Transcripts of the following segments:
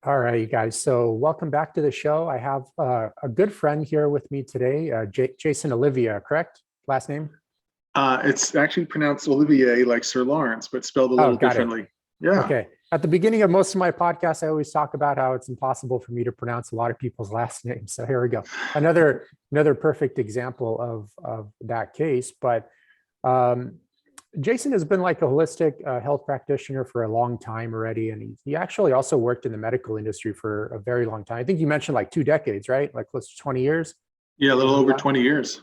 All right, you guys. So welcome back to the show. I have a good friend here with me today, Jason Olivea, correct? Last name? It's actually pronounced Olivier like Sir Lawrence, but spelled a Oh, little got it. differently. Yeah. Okay. At the beginning of most of my podcasts, I always talk about how it's impossible for me to pronounce a lot of people's last names. So here we go. Another perfect example of that case. But um, Jason has been like a holistic health practitioner for a long time already. And he actually also worked in the medical industry for a very long time. I think you mentioned like 2 decades, right? Like close to 20 years. Yeah, a little over 20 years.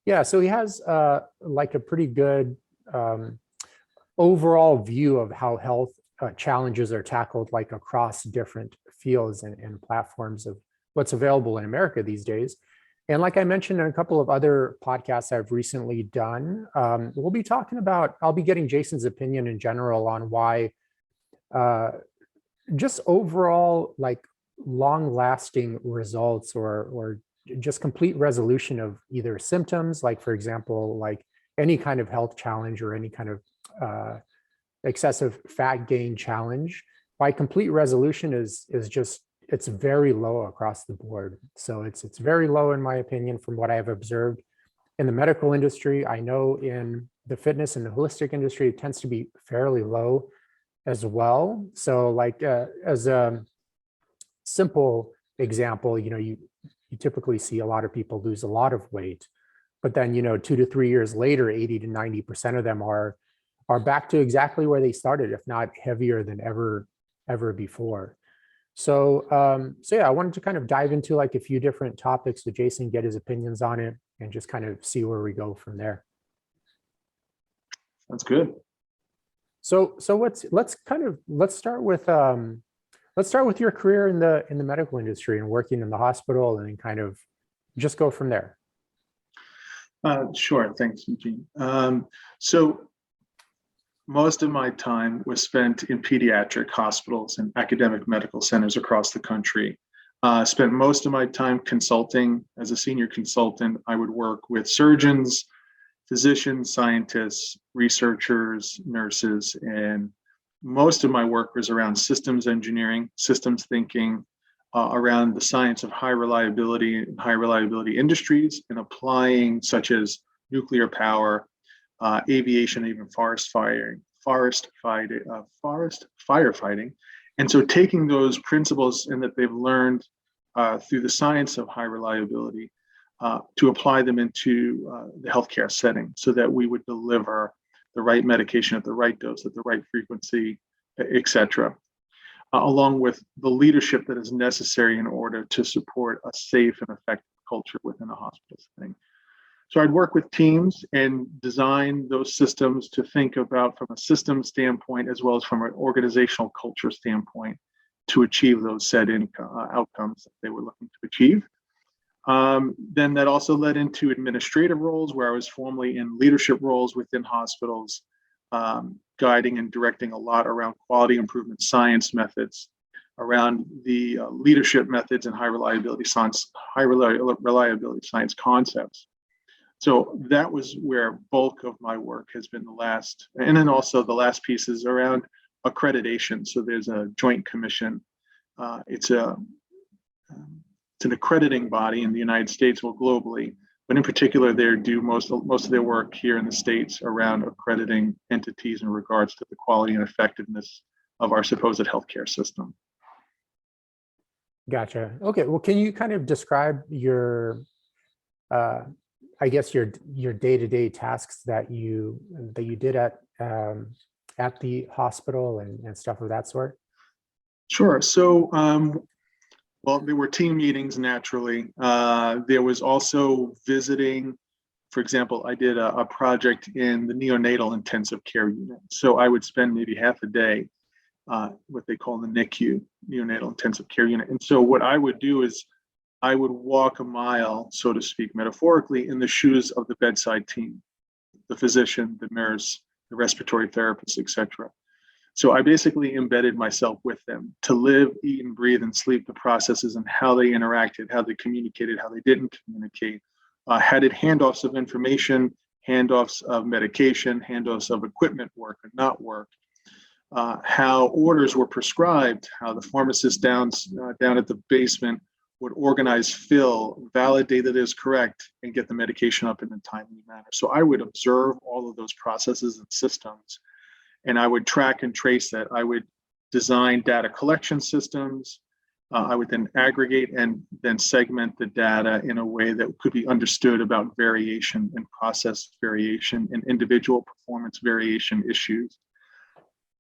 Yeah. So he has like a pretty good um, overall view of how health challenges are tackled like across different fields and platforms of what's available in America these days. And like I mentioned in a couple of other podcasts I've recently done, we'll be talking about, I'll be getting Jason's opinion in general on why uh, just overall like long lasting results or just complete resolution of either symptoms, like for example, like any kind of health challenge or any kind of excessive fat gain challenge, by complete resolution is just it's very low across the board. So it's very low in my opinion from what I have observed in the medical industry. I know in the fitness and the holistic industry, it tends to be fairly low as well. So like as a simple example, you typically see a lot of people lose a lot of weight, but then 2 to 3 years later, 80 to 90% of them are back to exactly where they started, if not heavier than ever before. So yeah, I wanted to kind of dive into like a few different topics with Jason, get his opinions on it, and just kind of see where we go from there. That's good. So let's start with your career in the medical industry and working in the hospital, and then kind of just go from there. Sure. Thanks, Eugene. So most of my time was spent in pediatric hospitals and academic medical centers across the country. Spent most of my time consulting. As a senior consultant, I would work with surgeons, physicians, scientists, researchers, nurses, and most of my work was around systems engineering, systems thinking, around the science of high reliability and high reliability industries, and applying such as nuclear power, aviation, even forest firefighting. And so taking those principles and that they've learned through the science of high reliability to apply them into the healthcare setting so that we would deliver the right medication at the right dose, at the right frequency, et cetera, along with the leadership that is necessary in order to support a safe and effective culture within a hospital setting. So I'd work with teams and design those systems to think about from a system standpoint, as well as from an organizational culture standpoint, to achieve those said outcomes that they were looking to achieve. Then that also led into administrative roles where I was formerly in leadership roles within hospitals, guiding and directing a lot around quality improvement science methods, around the leadership methods and high reliability science concepts. So that was where bulk of my work has been the last, and then also the last piece is around accreditation. So there's a joint commission. It's an accrediting body in the United States, well, globally, but in particular, they do most of their work here in the States around accrediting entities in regards to the quality and effectiveness of our supposed healthcare system. Gotcha. Okay. Well, can you kind of describe your I guess your day-to-day tasks that you did at the hospital and stuff of that sort? Sure. So, well, there were team meetings naturally. There was also visiting. For example, I did a project in the neonatal intensive care unit. So I would spend maybe half a day, what they call the NICU, neonatal intensive care unit. And so what I would do is I would walk a mile, so to speak, metaphorically, in the shoes of the bedside team, the physician, the nurse, the respiratory therapist, etc. So I basically embedded myself with them to live, eat, and breathe and sleep the processes and how they interacted, how they communicated, how they didn't communicate, how did handoffs of information, handoffs of medication, handoffs of equipment work or not work. how orders were prescribed, how the pharmacist down at the basement would organize fill, validate that it is correct, and get the medication up in a timely manner. So I would observe all of those processes and systems, and I would track and trace that. I would design data collection systems. I would then aggregate and then segment the data in a way that could be understood about variation and process variation and individual performance variation issues.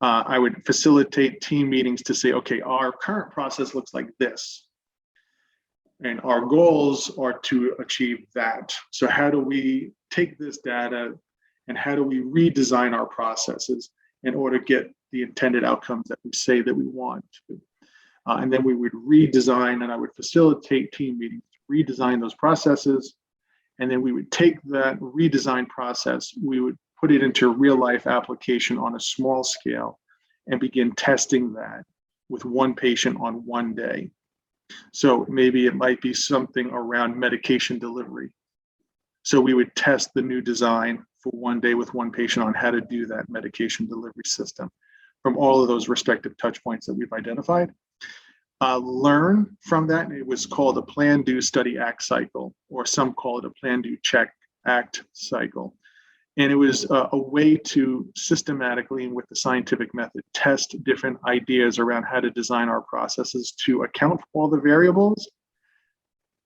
I would facilitate team meetings to say, okay, our current process looks like this, and our goals are to achieve that. So how do we take this data and how do we redesign our processes in order to get the intended outcomes that we say that we want? And then we would redesign, and I would facilitate team meetings to redesign those processes. And then we would take that redesign process, we would put it into real life application on a small scale and begin testing that with one patient on one day. So maybe it might be something around medication delivery. So we would test the new design for one day with one patient on how to do that medication delivery system from all of those respective touch points that we've identified. Learn from that. It was called a plan, do, study, act cycle, or some call it a plan, do, check, act cycle. And it was a way to systematically and with the scientific method test different ideas around how to design our processes to account for all the variables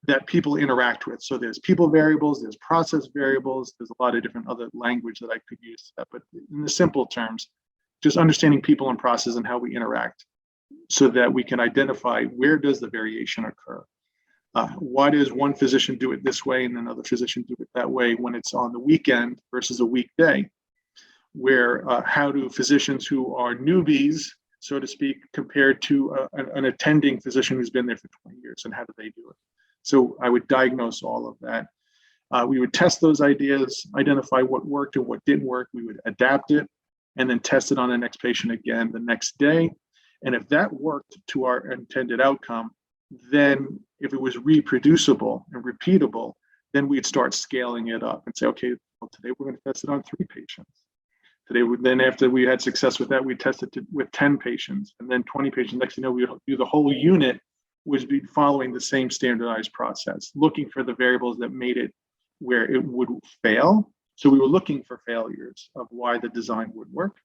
that people interact with. So there's people variables, there's process variables, there's a lot of different other language that I could use. But in the simple terms, just understanding people and process and how we interact so that we can identify where does the variation occur. Why does one physician do it this way and another physician do it that way when it's on the weekend versus a weekday? Where how do physicians who are newbies, so to speak, compared to an attending physician who's been there for 20 years, and how do they do it? So I would diagnose all of that. We would test those ideas, identify what worked and what didn't work. We would adapt it and then test it on the next patient again the next day. And if that worked to our intended outcome, then if it was reproducible and repeatable, then we'd start scaling it up and say, okay, well, today we're going to test it on 3 patients. Today, then after we had success with that, we tested it with 10 patients and then 20 patients. Next thing you know, we do the whole unit was be following the same standardized process, looking for the variables that made it where it would fail. So we were looking for failures of why the design would work.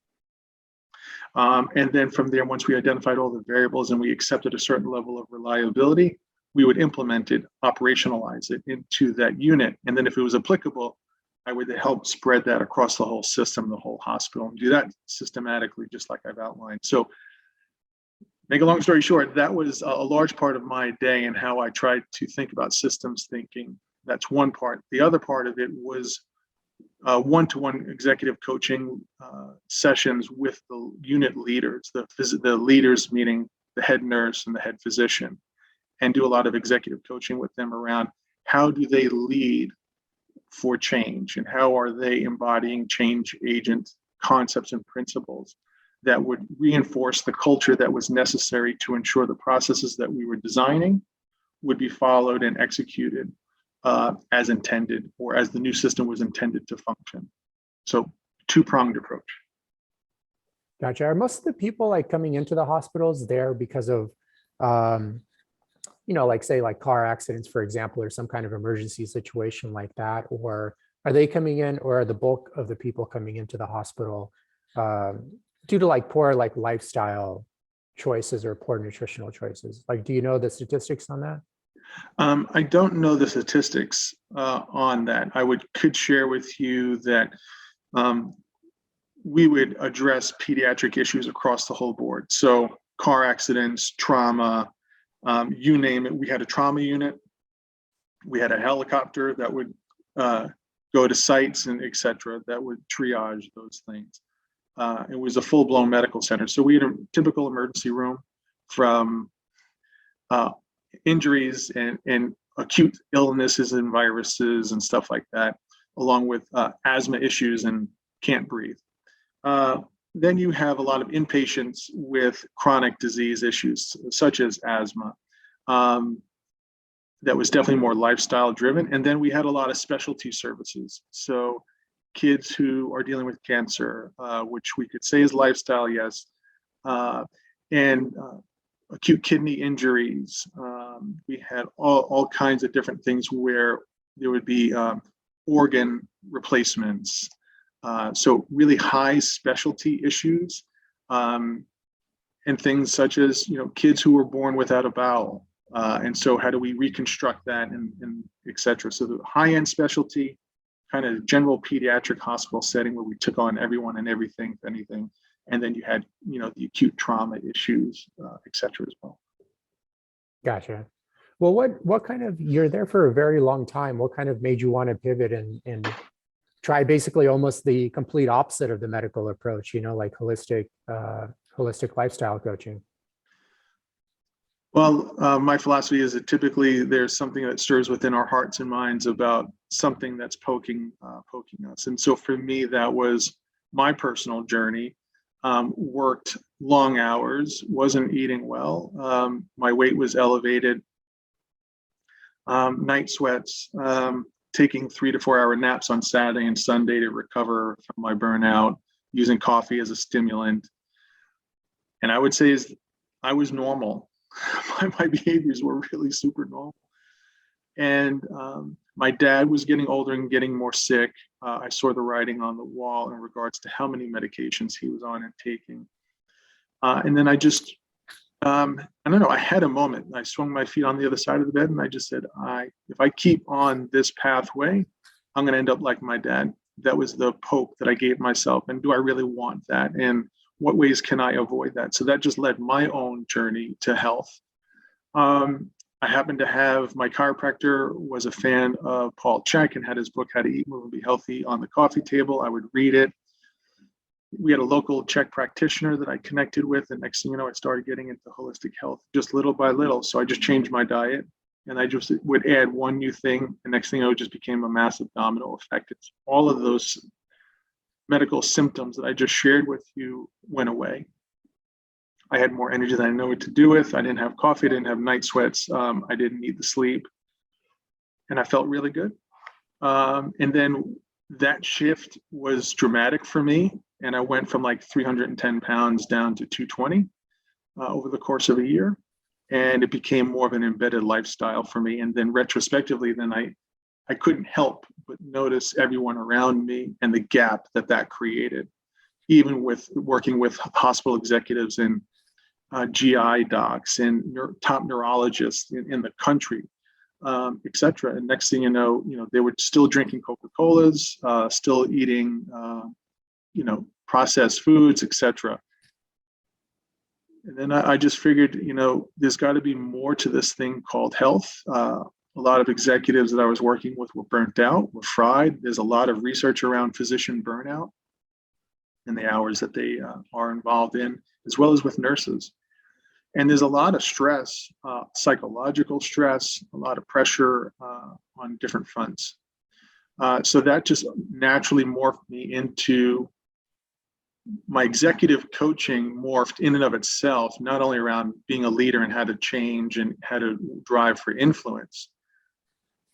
And then from there, once we identified all the variables and we accepted a certain level of reliability, we would implement it, operationalize it into that unit. And then if it was applicable, I would help spread that across the whole system, the whole hospital, and do that systematically, just like I've outlined. So make a long story short, that was a large part of my day and how I tried to think about systems thinking. That's one part. The other part of it was one-to-one executive coaching sessions with the unit leaders, the leaders meaning the head nurse and the head physician, and do a lot of executive coaching with them around how do they lead for change and how are they embodying change agent concepts and principles that would reinforce the culture that was necessary to ensure the processes that we were designing would be followed and executed as intended, or as the new system was intended to function. So two-pronged approach. Gotcha. Are most of the people like coming into the hospitals there because of, like say like car accidents, for example, or some kind of emergency situation like that? Or are they coming in, or are the bulk of the people coming into the hospital due to like poor like lifestyle choices or poor nutritional choices? Like, do you know the statistics on that? I don't know the statistics on that. I could share with you that we would address pediatric issues across the whole board. So car accidents, trauma, you name it. We had a trauma unit. We had a helicopter that would go to sites and et cetera, that would triage those things. It was a full-blown medical center. So we had a typical emergency room from injuries and acute illnesses and viruses and stuff like that, along with asthma issues and can't breathe. Then you have a lot of inpatients with chronic disease issues, such as asthma. That was definitely more lifestyle driven. And then we had a lot of specialty services. So kids who are dealing with cancer, which we could say is lifestyle, yes, and acute kidney injuries. We had all kinds of different things where there would be organ replacements. So really high specialty issues, and things such as, kids who were born without a bowel. And so how do we reconstruct that, and et cetera. So the high-end specialty, kind of general pediatric hospital setting where we took on everyone and everything, if anything. And then you had, the acute trauma issues, et cetera, as well. Gotcha. Well, what kind of, you're there for a very long time. What kind of made you want to pivot and try basically almost the complete opposite of the medical approach, like holistic lifestyle coaching? Well, my philosophy is that typically there's something that stirs within our hearts and minds about something that's poking us. And so for me, that was my personal journey. Worked long hours, wasn't eating well. My weight was elevated. Night sweats, taking 3 to 4 hour naps on Saturday and Sunday to recover from my burnout, using coffee as a stimulant. And I would say I was normal. My behaviors were really super normal. And my dad was getting older and getting more sick. I saw the writing on the wall in regards to how many medications he was on and taking. And then I just, I don't know, I had a moment. I swung my feet on the other side of the bed and I just said, if I keep on this pathway, I'm going to end up like my dad. That was the poke that I gave myself. And do I really want that? And what ways can I avoid that? So that just led my own journey to health. I happened to have, my chiropractor was a fan of Paul Chek and had his book, How to Eat, Move, and Be Healthy, on the coffee table. I would read it. We had a local Czech practitioner that I connected with. And next thing you know, I started getting into holistic health just little by little. So I just changed my diet and I just would add one new thing. And next thing you know, it just became a massive domino effect. It's all of those medical symptoms that I just shared with you went away. I had more energy than I know what to do with. I didn't have coffee. I didn't have night sweats. I didn't need the sleep. And I felt really good. And then that shift was dramatic for me. And I went from like 310 pounds down to 220 over the course of a year. And it became more of an embedded lifestyle for me. And then retrospectively, then I couldn't help but notice everyone around me and the gap that created, even with working with hospital executives and GI docs and top neurologists in the country, et cetera. And next thing you know, they were still drinking Coca-Colas, still eating, processed foods, et cetera. And then I just figured, there's got to be more to this thing called health. A lot of executives that I was working with were burnt out, were fried. There's a lot of research around physician burnout and the hours that they are involved in, as well as with nurses. And there's a lot of stress, psychological stress, a lot of pressure on different fronts. So that just naturally morphed me into my executive coaching, morphed in and of itself, not only around being a leader and how to change and how to drive for influence.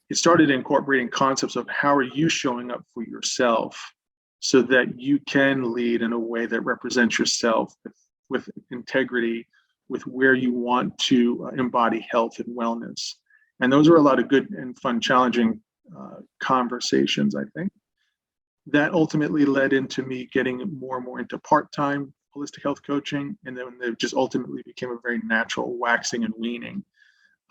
It started incorporating concepts of how are you showing up for yourself so that you can lead in a way that represents yourself with integrity, with where you want to embody health and wellness. And those are a lot of good and fun, challenging conversations, I think. That ultimately led into me getting more and more into part-time holistic health coaching. And then it just ultimately became a very natural waxing and weaning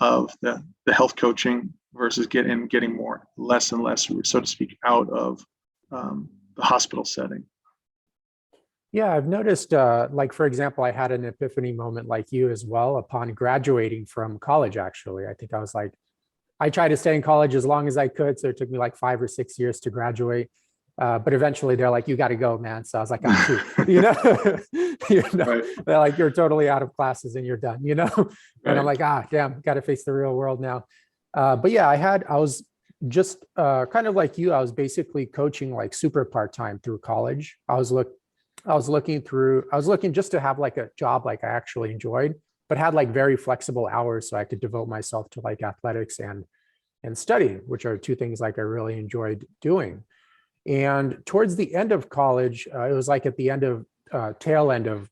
of the health coaching versus getting more, less and less, so to speak, out of the hospital setting. Yeah, I've noticed, like, for example, I had an epiphany moment like you as well upon graduating from college, actually. I think I tried to stay in college as long as I could. So it took me like 5 or 6 years to graduate. But eventually they're like, you got to go, man. So I was like, oh, shoot, Right. They're like, you're totally out of classes and you're done, And Right. I'm like, damn, got to face the real world now. But yeah, I was just kind of like you. I was basically coaching like super part-time through college. I was looking just to have like a job like I actually enjoyed, but had like very flexible hours so I could devote myself to like athletics and study, which are two things like I really enjoyed doing. And towards the end of college, it was like at the tail end of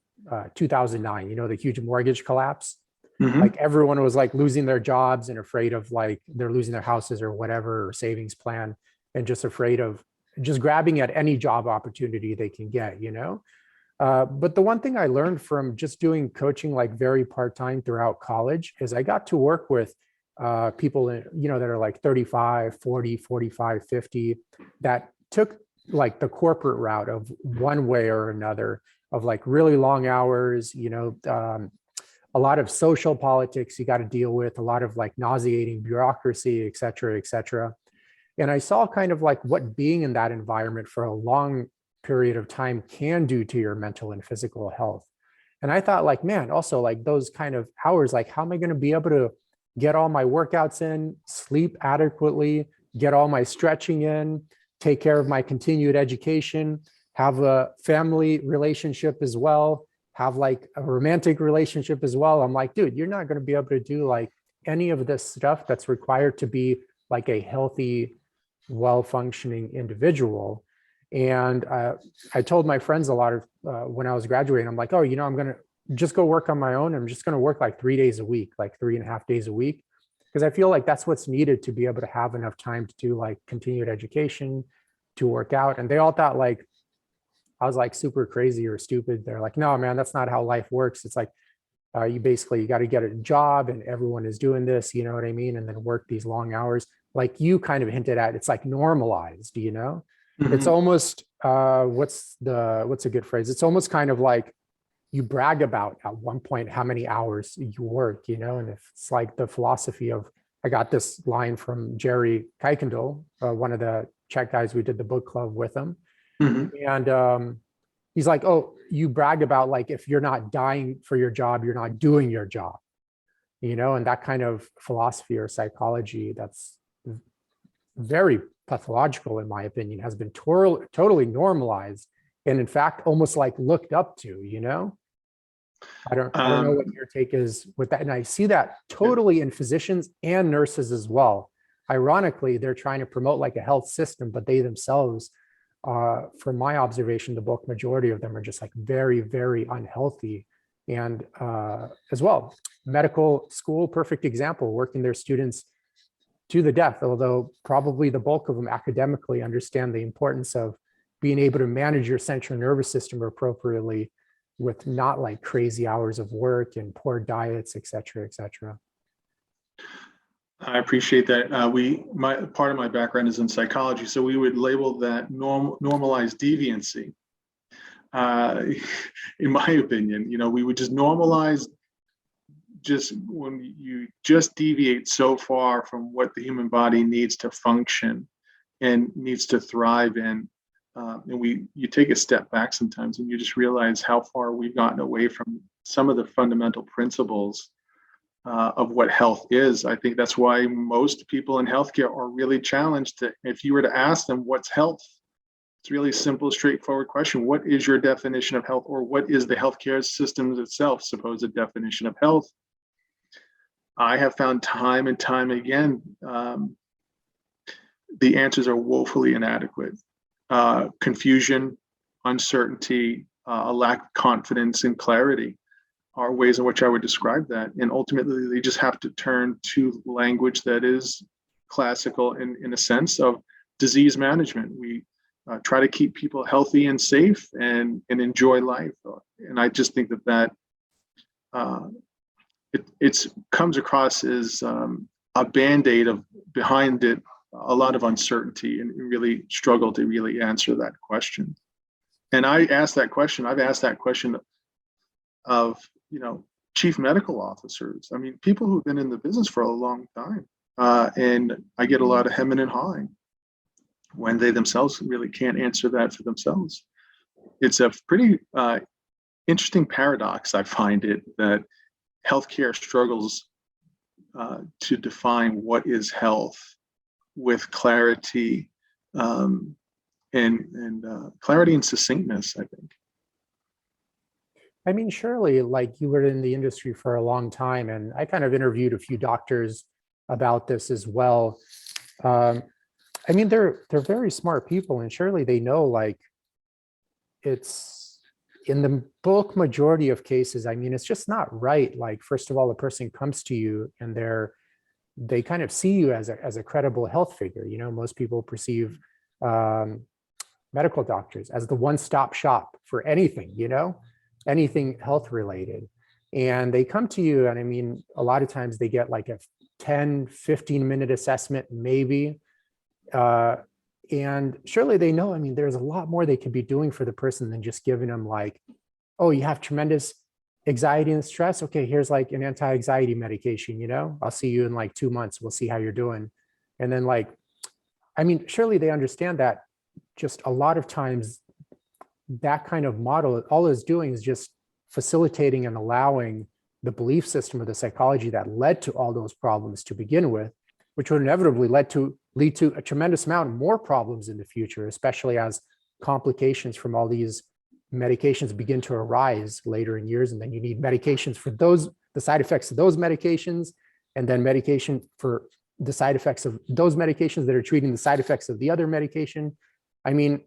2009, the huge mortgage collapse. Mhm. Like everyone was like losing their jobs and afraid of like they're losing their houses or whatever, or savings plan, and just afraid of just grabbing at any job opportunity they can get. But the one thing I learned from just doing coaching like very part-time throughout college is I got to work with people that are like 35, 40, 45, 50 that took like the corporate route of one way or another, of like really long hours, a lot of social politics you got to deal with, a lot of like nauseating bureaucracy, et cetera, et cetera. And I saw kind of like what being in that environment for a long period of time can do to your mental and physical health. And I thought like, man, also like those kind of hours, like how am I going to be able to get all my workouts in, sleep adequately, get all my stretching in, take care of my continued education, have a family relationship as well, have like a romantic relationship as well. I'm like, dude, you're not going to be able to do like any of this stuff that's required to be like a healthy, well-functioning individual. And I told my friends a lot of when I was graduating, I'm like, oh, I'm going to just go work on my own. I'm just going to work like 3 days a week, like 3.5 days a week, because I feel like that's what's needed to be able to have enough time to do like continued education, to work out. And they all thought like I was like super crazy or stupid. They're like, no, man, that's not how life works. It's like you got to get a job and everyone is doing this, you know what I mean? And then work these long hours. Like you kind of hinted at, it's like normalized. It's Mhm. almost what's a good phrase? It's almost kind of like you brag about at one point how many hours you work, and if it's like the philosophy of, I got this line from Jerry Kuykendall, one of the Czech guys we did the book club with him. Mhm. And he's like, oh, you brag about like, if you're not dying for your job, you're not doing your job, and that kind of philosophy or psychology that's very pathological, in my opinion, has been totally normalized. And in fact, almost like looked up to. I don't know what Um, your take is with that. And I see that yeah. totally in physicians and nurses as well. Ironically, they're trying to promote like a health system, but they themselves, from my observation, the bulk majority of them are just like very, very unhealthy. And as well, medical school, perfect example, working their students to the death, although probably the bulk of them academically understand the importance of being able to manage your central nervous system appropriately with not like crazy hours of work and poor diets, et cetera, et cetera. I appreciate that. My part of my background is in psychology, so we would label that normalized deviancy. Uh, in my opinion, we would just normalize, just when you just deviate so far from what the human body needs to function and needs to thrive in. And you take a step back sometimes and you just realize how far we've gotten away from some of the fundamental principles of what health is. I think that's why most people in healthcare are really challenged. If you were to ask them what's health, it's really simple, straightforward question. What is your definition of health, or what is the healthcare system itself supposed definition of health? I have found time and time again, the answers are woefully inadequate. Confusion, uncertainty, a lack of confidence and clarity are ways in which I would describe that. And ultimately, they just have to turn to language that is classical in a sense of disease management. We try to keep people healthy and safe and enjoy life. And I just think that it comes across as a band-aid of behind it a lot of uncertainty, and really struggle to really answer that question. And I've asked that question of chief medical officers. I mean, people who've been in the business for a long time, and I get a lot of hemming and hawing when they themselves really can't answer that for themselves. It's a pretty interesting paradox, I find it, that healthcare struggles to define what is health with clarity, and clarity and succinctness, I think. I mean, surely like you were in the industry for a long time, and I kind of interviewed a few doctors about this as well. I mean, they're very smart people, and surely they know like it's in the bulk majority of cases, I mean, it's just not right. Like, first of all, a person comes to you and they kind of see you as a credible health figure. You know, most people perceive um, medical doctors as the one-stop shop for anything, you know, anything health related. And they come to you, and I mean, a lot of times they get like a 10, 15-minute assessment, maybe. Uh, and surely they know, I mean, there's a lot more they could be doing for the person than just giving them like, oh, you have tremendous anxiety and stress. Okay, here's like an anti-anxiety medication, you know, I'll see you in like 2 months. We'll see how you're doing. And then like, I mean, surely they understand that just a lot of times that kind of model, all it's doing is just facilitating and allowing the belief system of the psychology that led to all those problems to begin with, which would inevitably lead to a tremendous amount of more problems in the future, especially as complications from all these medications begin to arise later in years. And then you need medications for those, the side effects of those medications, and then medication for the side effects of those medications that are treating the side effects of the other medication. I mean,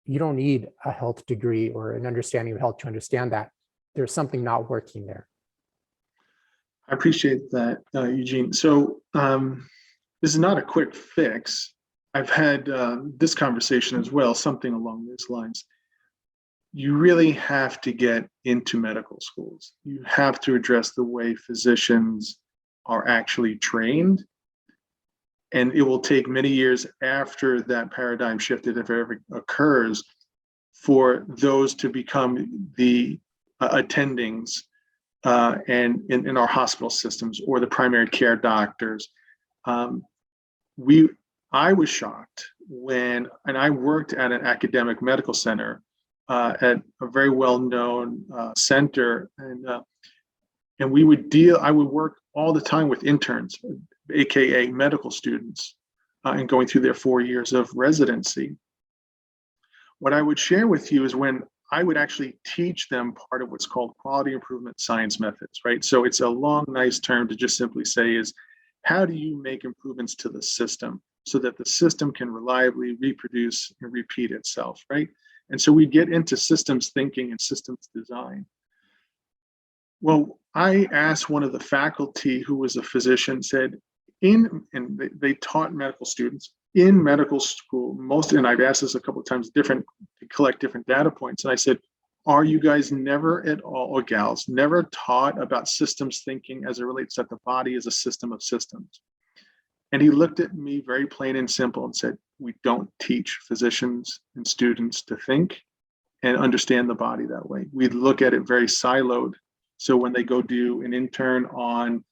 you don't need a health degree or an understanding of health to understand that there's something not working there. I appreciate that, Eugene. So this is not a quick fix. I've had this conversation as well, something along these lines. You really have to get into medical schools. You have to address the way physicians are actually trained. And it will take many years after that paradigm shift, if it ever occurs, for those to become the attendings and in our hospital systems or the primary care doctors. I was shocked when, and I worked at an academic medical center at a very well-known center, and I would work all the time with interns, AKA medical students, and going through their 4 years of residency. What I would share with you is when I would actually teach them part of what's called quality improvement science methods, right? So it's a long, nice term to just simply say is, how do you make improvements to the system so that the system can reliably reproduce and repeat itself, right? And so we get into systems thinking and systems design. Well, I asked one of the faculty who was a physician, said, and they taught medical students in medical school, and I've asked this a couple of times, to collect different data points. And I said, are you guys never at all, or gals, never taught about systems thinking as it relates that the body is a system of systems? And he looked at me very plain and simple and said, we don't teach physicians and students to think and understand the body that way. We look at it very siloed. So when they go do an intern on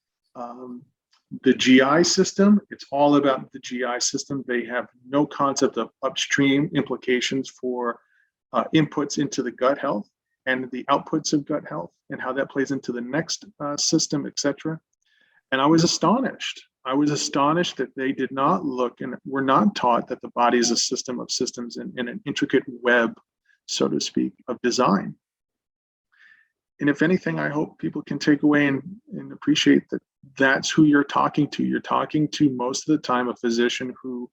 the GI system, it's all about the GI system. They have no concept of upstream implications for inputs into the gut health and the outputs of gut health and how that plays into the next system, et cetera. And I was astonished. I was astonished that they did not look and were not taught that the body is a system of systems in an intricate web, so to speak, of design. And if anything, I hope people can take away and appreciate that that's who you're talking to. You're talking to, most of the time, a physician who,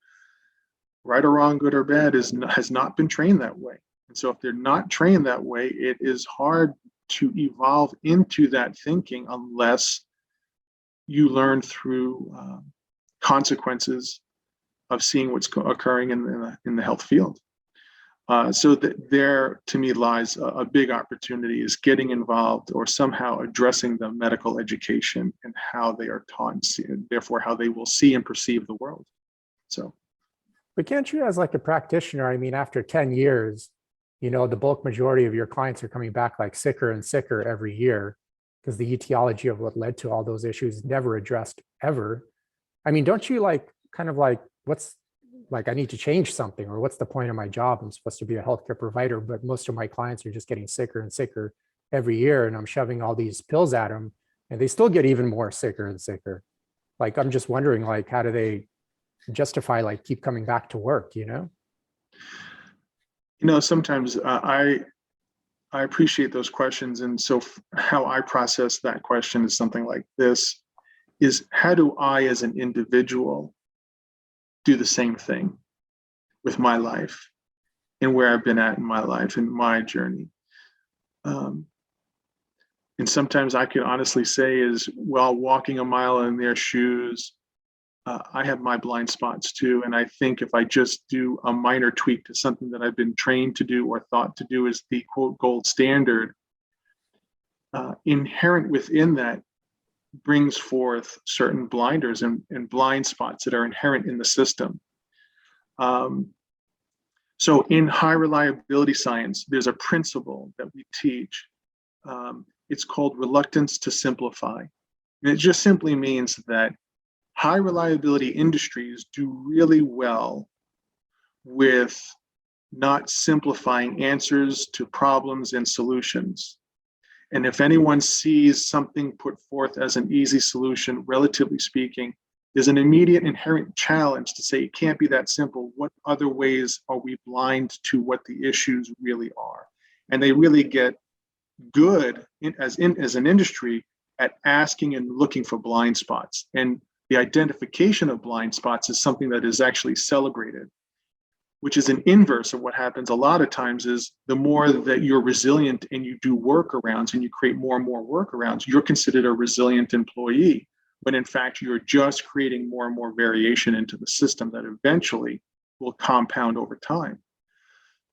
right or wrong, good or bad, has not been trained that way. And so if they're not trained that way, it is hard to evolve into that thinking unless you learn through consequences of seeing what's occurring in the health field. So that there, to me, lies a big opportunity, is getting involved or somehow addressing the medical education and how they are taught and see, and therefore how they will see and perceive the world. So, but can't you, as like a practitioner, I mean, after 10 years, you know, the bulk majority of your clients are coming back like sicker and sicker every year because the etiology of what led to all those issues never addressed ever. I mean, don't you like kind of like, I need to change something, or what's the point of my job? I'm supposed to be a healthcare provider, but most of my clients are just getting sicker and sicker every year, and I'm shoving all these pills at them and they still get even more sicker and sicker. Like, I'm just wondering, like, how do they justify, like, keep coming back to work, you know? You know, sometimes I appreciate those questions. And so how I process that question is something like this, is how do I, as an individual, do the same thing with my life? and where I've been at in my life and my journey. And sometimes I can honestly say is while walking a mile in their shoes, I have my blind spots too. And I think if I just do a minor tweak to something that I've been trained to do or thought to do as the quote gold standard, inherent within that brings forth certain blinders and blind spots that are inherent in the system. So in high reliability science, there's a principle that we teach. It's called reluctance to simplify. And it just simply means that high reliability industries do really well with not simplifying answers to problems and solutions. And if anyone sees something put forth as an easy solution, relatively speaking, there's an immediate inherent challenge to say it can't be that simple. What other ways are we blind to what the issues really are? And they really get good as an industry at asking and looking for blind spots. And the identification of blind spots is something that is actually celebrated, which is an inverse of what happens a lot of times is the more that you're resilient and you do workarounds and you create more and more workarounds, you're considered a resilient employee, when in fact you're just creating more and more variation into the system that eventually will compound over time.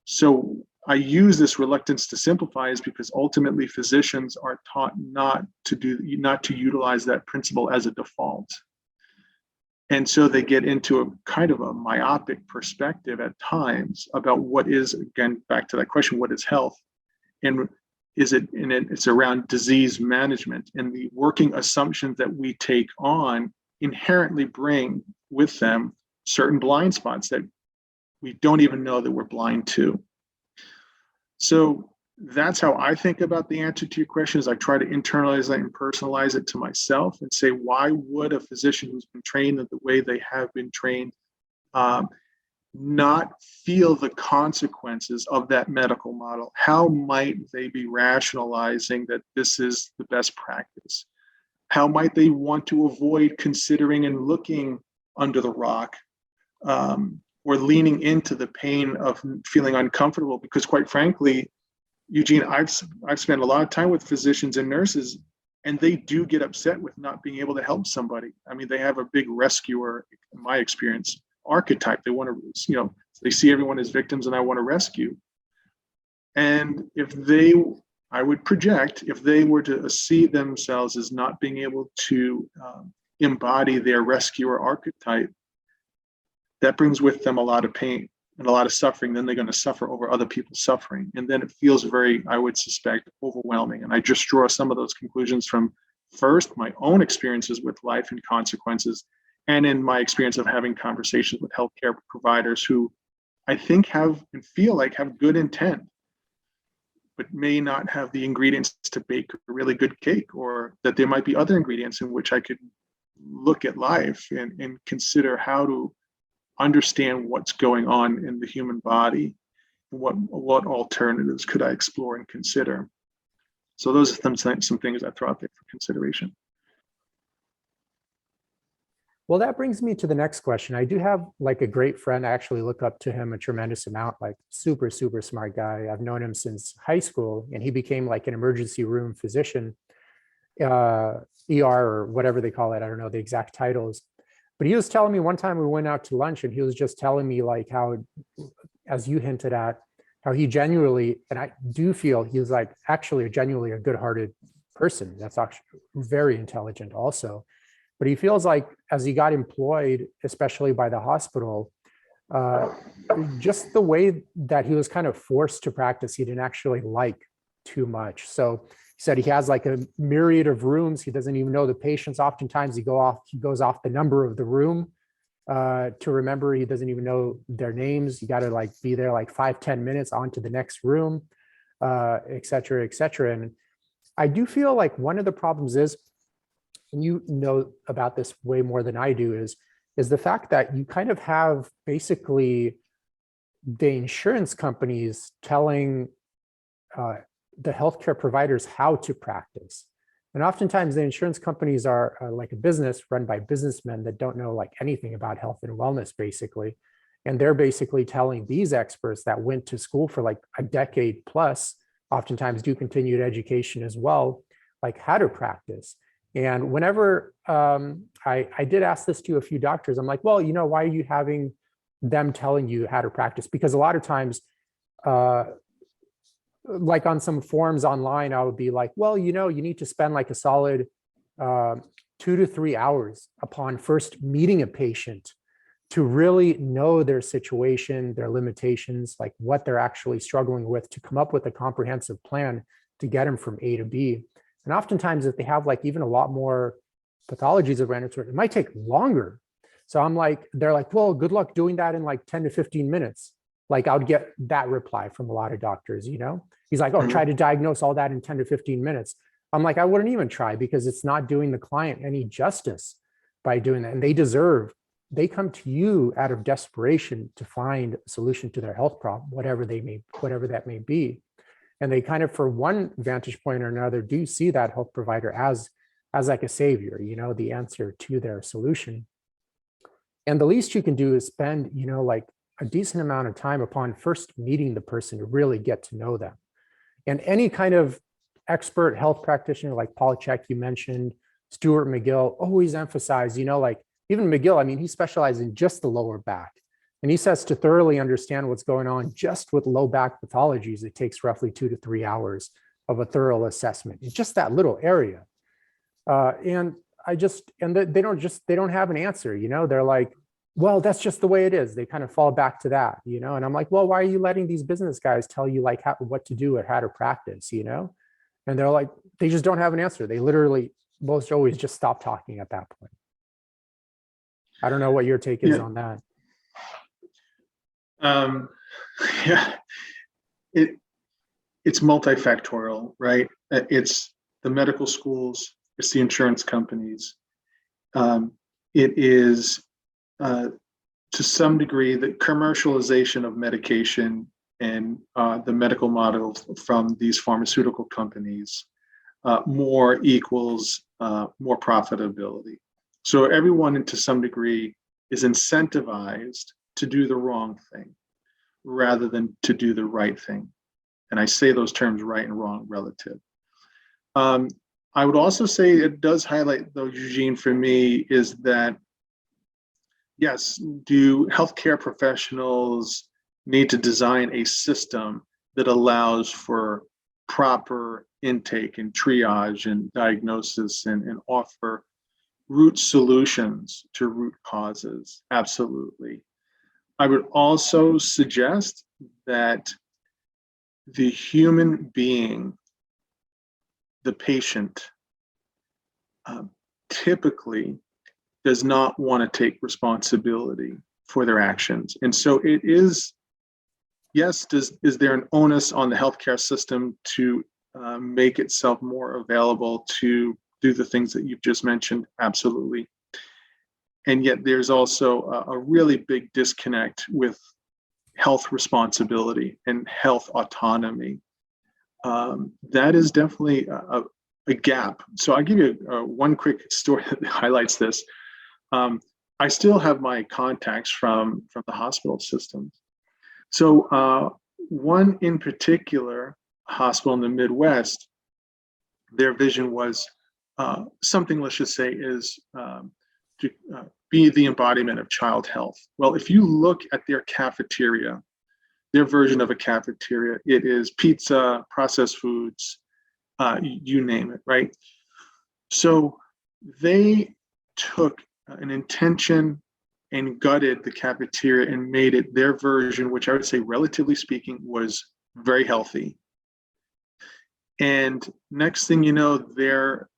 So I use this reluctance to simplify is because ultimately physicians are taught not to utilize that principle as a default. And so they get into a kind of a myopic perspective at times about what is, again, back to that question, what is health? And it's around disease management, and the working assumptions that we take on inherently bring with them certain blind spots that we don't even know that we're blind to. So that's how I think about the answer to your question is I try to internalize that and personalize it to myself and say, why would a physician who's been trained in the way they have been trained not feel the consequences of that medical model? How might they be rationalizing that this is the best practice? How might they want to avoid considering and looking under the rock or leaning into the pain of feeling uncomfortable? Because quite frankly, Eugene, I've spent a lot of time with physicians and nurses, and they do get upset with not being able to help somebody. I mean, they have a big rescuer, in my experience, archetype. They want to, they see everyone as victims and I want to rescue. And I would project, if they were to see themselves as not being able to embody their rescuer archetype, that brings with them a lot of pain and a lot of suffering. Then they're going to suffer over other people's suffering. And then it feels very, I would suspect, overwhelming. And I just draw some of those conclusions from first, my own experiences with life and consequences, and in my experience of having conversations with healthcare providers who I think have and feel like have good intent, but may not have the ingredients to bake a really good cake, or that there might be other ingredients in which I could look at life and consider how to understand what's going on in the human body, and what alternatives could I explore and consider. So those are some things I throw out there for consideration. Well, that brings me to the next question. I do have like a great friend. I actually look up to him a tremendous amount, like super, super smart guy. I've known him since high school, and he became like an emergency room physician, ER or whatever they call it. I don't know the exact titles. But he was telling me one time we went out to lunch and he was just telling me like how, as you hinted at, how he genuinely, and I do feel he's like actually genuinely a good-hearted person. That's actually very intelligent also. But he feels like as he got employed, especially by the hospital, just the way that he was kind of forced to practice, he didn't actually like too much. So he said he has like a myriad of rooms. He doesn't even know the patients. Oftentimes he goes off the number of the room to remember. He doesn't even know their names. You got to like be there like 5-10 minutes on to the next room, et cetera, et cetera. And I do feel like one of the problems is, and you know about this way more than I do, is the fact that you kind of have basically the insurance companies telling the healthcare providers how to practice. And oftentimes the insurance companies are like a business run by businessmen that don't know like anything about health and wellness, basically. And they're basically telling these experts that went to school for like a decade plus, oftentimes do continued education as well, like how to practice. And whenever I did ask this to a few doctors, I'm like, well, why are you having them telling you how to practice? Because a lot of times, like on some forums online, I would be like, well, you need to spend like a solid 2 to 3 hours upon first meeting a patient to really know their situation, their limitations, like what they're actually struggling with, to come up with a comprehensive plan to get them from A to B. And oftentimes, if they have like even a lot more pathologies of random, it might take longer. So they're like, well, good luck doing that in like 10 to 15 minutes. Like I would get that reply from a lot of doctors, He's like, oh, try to diagnose all that in 10 to 15 minutes. I'm like, I wouldn't even try, because it's not doing the client any justice by doing that. And they come to you out of desperation to find a solution to their health problem, whatever that may be. And they kind of, for one vantage point or another, do see that health provider as like a savior, the answer to their solution. And the least you can do is spend, like a decent amount of time upon first meeting the person to really get to know them. And any kind of expert health practitioner like Paul Chek, you mentioned, Stuart McGill, always emphasize, like even McGill, he specializes in just the lower back. And he says to thoroughly understand what's going on just with low back pathologies, it takes roughly 2 to 3 hours of a thorough assessment. It's just that little area. And they don't have an answer, They're like, well, that's just the way it is. They kind of fall back to that, And I'm like, well, why are you letting these business guys tell you like what to do or how to practice, And they're like, they just don't have an answer. They literally most always just stop talking at that point. I don't know what your take is on that. Yeah, it's multifactorial, right? It's the medical schools, it's the insurance companies. It is, to some degree, the commercialization of medication and the medical model from these pharmaceutical companies. More equals more profitability. So everyone, to some degree, is incentivized to do the wrong thing rather than to do the right thing. And I say those terms right and wrong relative. I would also say it does highlight, though, Eugene, for me, is that, yes, do healthcare professionals need to design a system that allows for proper intake and triage and diagnosis and offer root solutions to root causes? Absolutely. I would also suggest that the human being, the patient, typically does not want to take responsibility for their actions. And so it is, yes, is there an onus on the healthcare system to make itself more available to do the things that you've just mentioned? Absolutely. And yet there's also a really big disconnect with health responsibility and health autonomy. That is definitely a gap. So I'll give you one quick story that highlights this. I still have my contacts from the hospital systems. So one in particular hospital in the Midwest, their vision was something, let's just say, is to be the embodiment of child health. Well, if you look at their cafeteria, their version of a cafeteria, it is pizza, processed foods, you name it, right? So they took an intention and gutted the cafeteria and made it their version, which I would say, relatively speaking, was very healthy. And next thing you know, their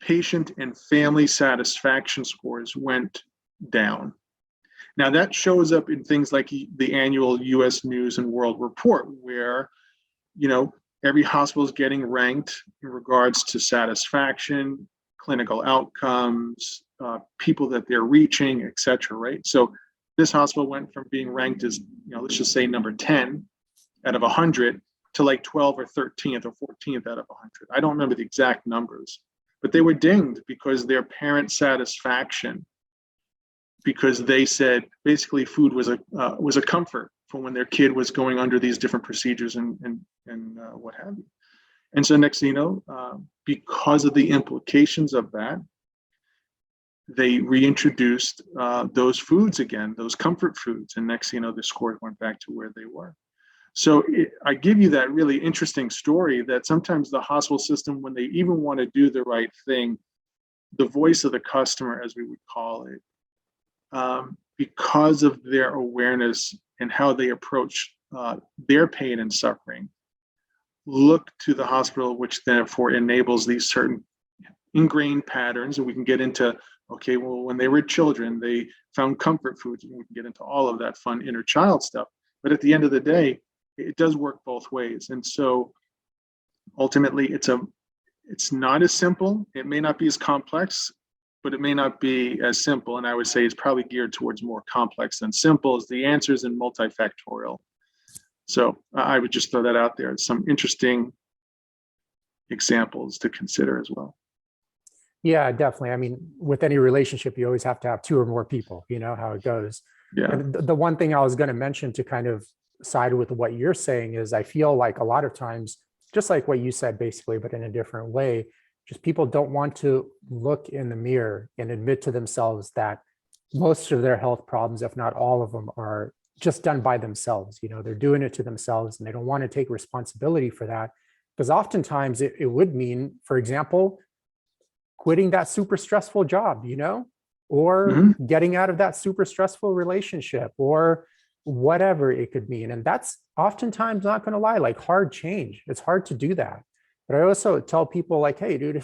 patient and family satisfaction scores went down. Now that shows up in things like the annual US News and World Report, where, every hospital is getting ranked in regards to satisfaction, clinical outcomes, people that they're reaching, et cetera, right? So this hospital went from being ranked as, let's just say number 10 out of 100 to like 12 or 13th or 14th out of 100. I don't remember the exact numbers, but they were dinged because their parent satisfaction because they said basically food was a comfort for when their kid was going under these different procedures and what have you. And so next thing you know, because of the implications of that, they reintroduced those foods again, those comfort foods. And next thing you know, the scores went back to where they were. So I give you that really interesting story that sometimes the hospital system, when they even want to do the right thing, the voice of the customer, as we would call it, because of their awareness and how they approach their pain and suffering, look to the hospital, which therefore enables these certain ingrained patterns. And we can get into, okay, well, when they were children, they found comfort foods, and we can get into all of that fun inner child stuff. But at the end of the day, it does work both ways. And so ultimately, it's not as simple. It may not be as complex, but it may not be as simple. And I would say it's probably geared towards more complex than simple, as the answers in multifactorial. So I would just throw that out there. Some interesting examples to consider as well. Yeah, definitely. I mean, with any relationship, you always have to have two or more people, you know how it goes. Yeah. And the one thing I was going to mention to kind of side with what you're saying is I feel like a lot of times, just like what you said, basically, but in a different way, just people don't want to look in the mirror and admit to themselves that most of their health problems, if not all of them, are just done by themselves. You know, they're doing it to themselves, and they don't want to take responsibility for that, because oftentimes it would mean, for example, quitting that super stressful job, you know, or getting out of that super stressful relationship, or whatever it could mean. And that's oftentimes, not going to lie, like hard change. It's hard to do that. But I also tell people like, hey, dude,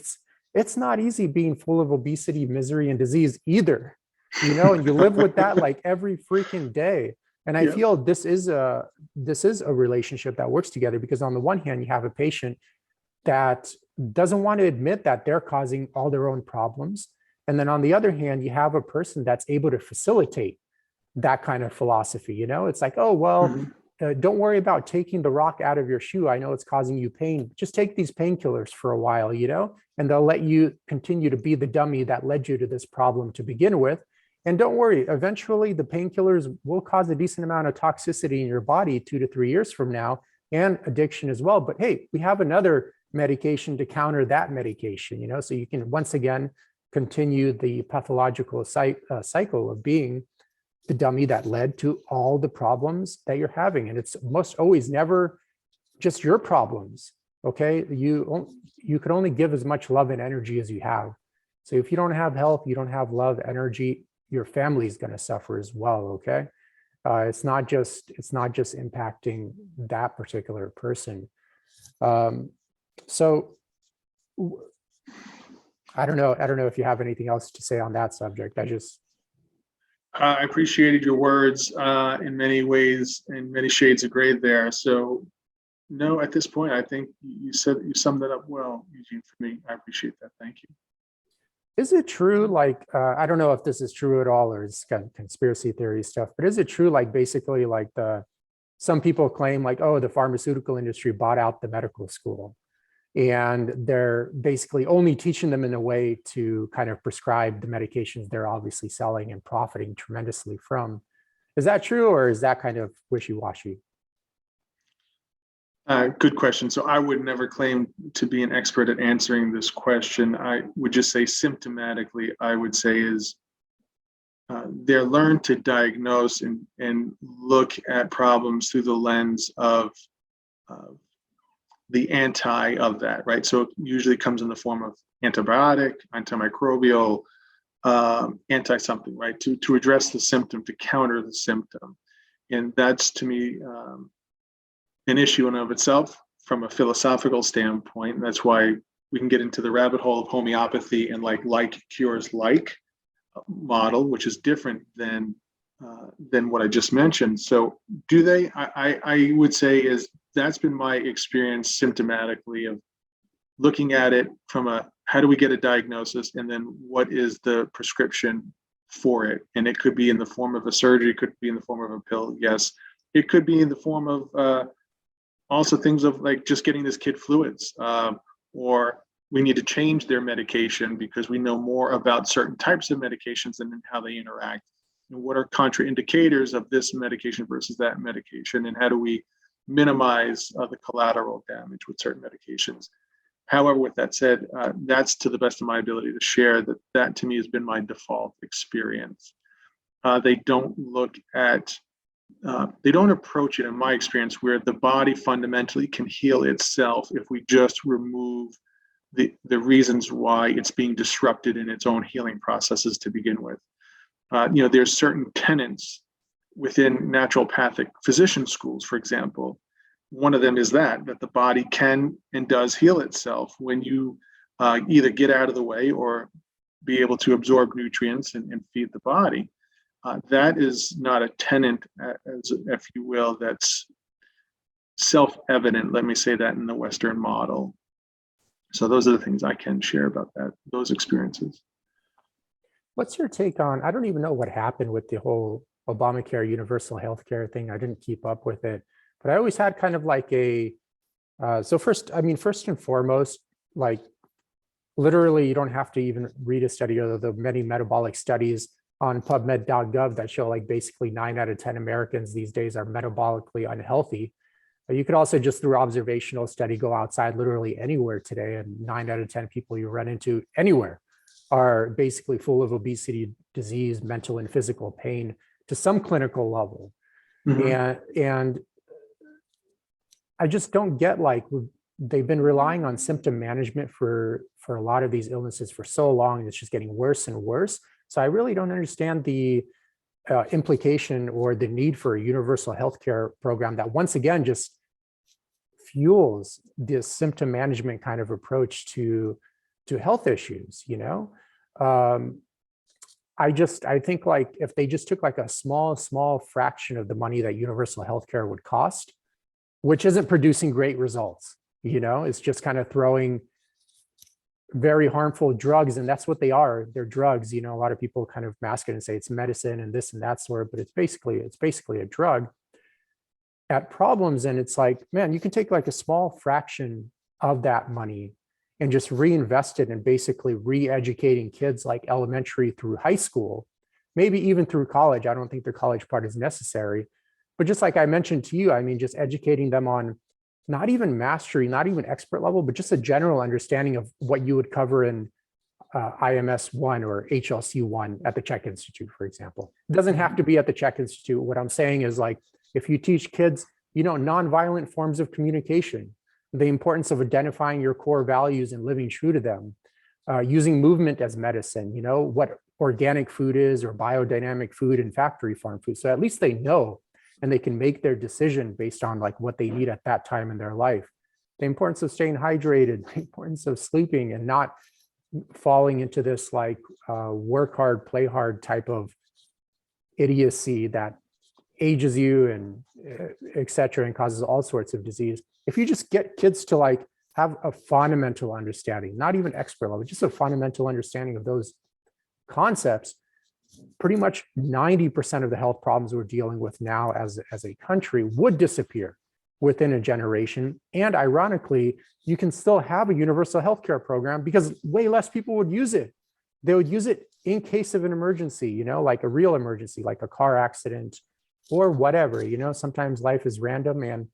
it's not easy being full of obesity, misery, and disease either, you know, and you live with that like every freaking day. And I feel this is a relationship that works together, because on the one hand, you have a patient that doesn't want to admit that they're causing all their own problems. And then on the other hand, you have a person that's able to facilitate that kind of philosophy. You know, it's like, oh, well, don't worry about taking the rock out of your shoe. I know it's causing you pain. Just take these painkillers for a while, you know, and they'll let you continue to be the dummy that led you to this problem to begin with. And don't worry, eventually the painkillers will cause a decent amount of toxicity in your body 2 to 3 years from now, and addiction as well. But hey, we have another medication to counter that medication, you know, so you can once again continue the pathological cycle of being the dummy that led to all the problems that you're having. And it's most always never just your problems. Okay, you can only give as much love and energy as you have. So if you don't have health, you don't have love, energy, your family is going to suffer as well. Okay, it's not just impacting that particular person. So I don't know if you have anything else to say on that subject. I appreciated your words in many ways, in many shades of gray there. So no, at this point, I think you summed it up well, Eugene, for me. I appreciate that. Thank you. Is it true, like, I don't know if this is true at all, or it's kind of conspiracy theory stuff, but is it true, like, basically, like, some people claim, like, oh, the pharmaceutical industry bought out the medical school, and they're basically only teaching them in a way to kind of prescribe the medications they're obviously selling and profiting tremendously from? Is that true, or is that kind of wishy-washy? Good question. So I would never claim to be an expert at answering this question. I would just say symptomatically, I would say is they're learned to diagnose and look at problems through the lens of the anti of that, right? So it usually comes in the form of antibiotic, antimicrobial, anti-something, right? To address the symptom, to counter the symptom. And that's, to me, an issue in and of itself from a philosophical standpoint. And that's why we can get into the rabbit hole of homeopathy and like cures like model, which is different than what I just mentioned. So do they? I would say is that's been my experience symptomatically of looking at it from a how do we get a diagnosis, and then what is the prescription for it? And it could be in the form of a surgery, it could be in the form of a pill. Yes, it could be in the form of also things of like just getting this kid fluids, or we need to change their medication because we know more about certain types of medications and how they interact. and what are contraindicators of this medication versus that medication, and how do we minimize the collateral damage with certain medications. However, with that said, that's to the best of my ability to share that to me has been my default experience. They don't approach it, in my experience, where the body fundamentally can heal itself if we just remove the reasons why it's being disrupted in its own healing processes to begin with. There's certain tenets within naturopathic physician schools, for example. One of them is that the body can and does heal itself when you either get out of the way or be able to absorb nutrients and feed the body. That is not a tenet, as if you will, that's self-evident, let me say that, in the Western model. So those are the things I can share about those experiences. What's your take on, I don't even know what happened with the whole Obamacare universal healthcare thing. I didn't keep up with it, but I always had kind of like first and foremost, like literally you don't have to even read a study, or the many metabolic studies on PubMed.gov that show like basically 9 out of 10 Americans these days are metabolically unhealthy. You could also just through observational study go outside literally anywhere today, and 9 out of 10 people you run into anywhere are basically full of obesity, disease, mental and physical pain to some clinical level. Mm-hmm. And I just don't get, like, they've been relying on symptom management for a lot of these illnesses for so long, and it's just getting worse and worse. So I really don't understand the implication or the need for a universal healthcare program that once again just fuels this symptom management kind of approach to health issues. I think like if they just took like a small fraction of the money that universal healthcare would cost, which isn't producing great results, it's just kind of throwing very harmful drugs, and that's what they are. They're drugs. A lot of people kind of mask it and say it's medicine and this and that sort, but it's basically a drug at problems. And it's like, man, you can take like a small fraction of that money and just reinvest it in basically re-educating kids like elementary through high school, maybe even through college. I don't think the college part is necessary, but just like I mentioned to you, just educating them on not even mastery, not even expert level, but just a general understanding of what you would cover in IMS 1 or HLC 1 at the Czech Institute, for example. It doesn't have to be at the Czech Institute. What I'm saying is, like, if you teach kids, nonviolent forms of communication, the importance of identifying your core values and living true to them, using movement as medicine, what organic food is, or biodynamic food and factory farm food. So at least they know, and they can make their decision based on like what they need at that time in their life. The importance of staying hydrated, the importance of sleeping, and not falling into this like work hard, play hard type of idiocy that ages you and et cetera, and causes all sorts of disease. If you just get kids to like have a fundamental understanding, not even expert level, just a fundamental understanding of those concepts, pretty much 90% of the health problems we're dealing with now as a country would disappear within a generation. And ironically, you can still have a universal healthcare program because way less people would use it. They would use it in case of an emergency, like a real emergency, like a car accident or whatever. Sometimes life is random, and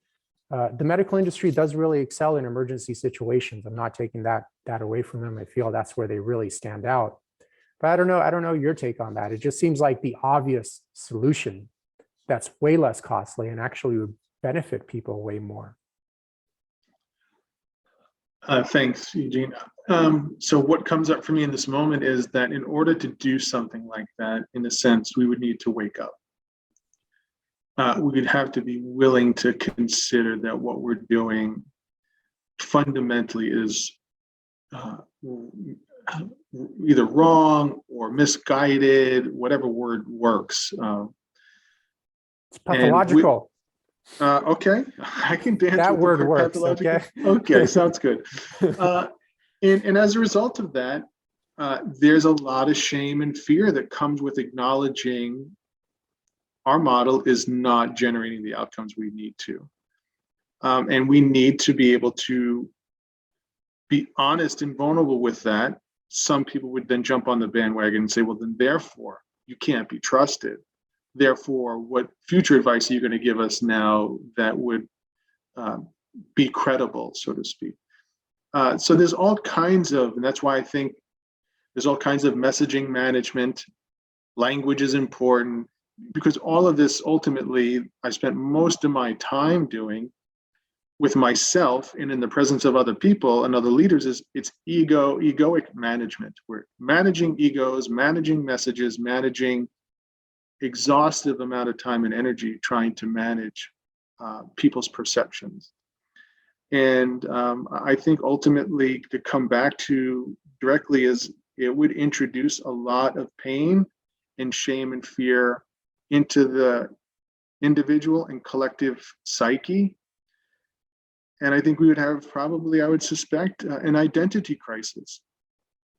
the medical industry does really excel in emergency situations. I'm not taking that away from them. I feel that's where they really stand out. But I don't know your take on that. It just seems like the obvious solution that's way less costly and actually would benefit people way more. Thanks, Eugene. So what comes up for me in this moment is that in order to do something like that, in a sense, we would need to wake up. We would have to be willing to consider that what we're doing fundamentally is either wrong or misguided, whatever word works. It's pathological. Okay, I can dance that with word the works. pathological. Okay, Okay, sounds good. And as a result of that, there's a lot of shame and fear that comes with acknowledging our model is not generating the outcomes we need to. And we need to be able to be honest and vulnerable with that. Some people would then jump on the bandwagon and say, well, then therefore, you can't be trusted. Therefore, what future advice are you going to give us now that would be credible, so to speak? So there's all kinds of, and that's why I think there's all kinds of messaging management. Language is important, because all of this ultimately I spent most of my time doing with myself and in the presence of other people and other leaders is it's egoic management. We're managing egos, managing messages, managing exhaustive amount of time and energy trying to manage people's perceptions. And I think ultimately to come back to directly is it would introduce a lot of pain and shame and fear into the individual and collective psyche. And I think we would have probably, I would suspect, an identity crisis.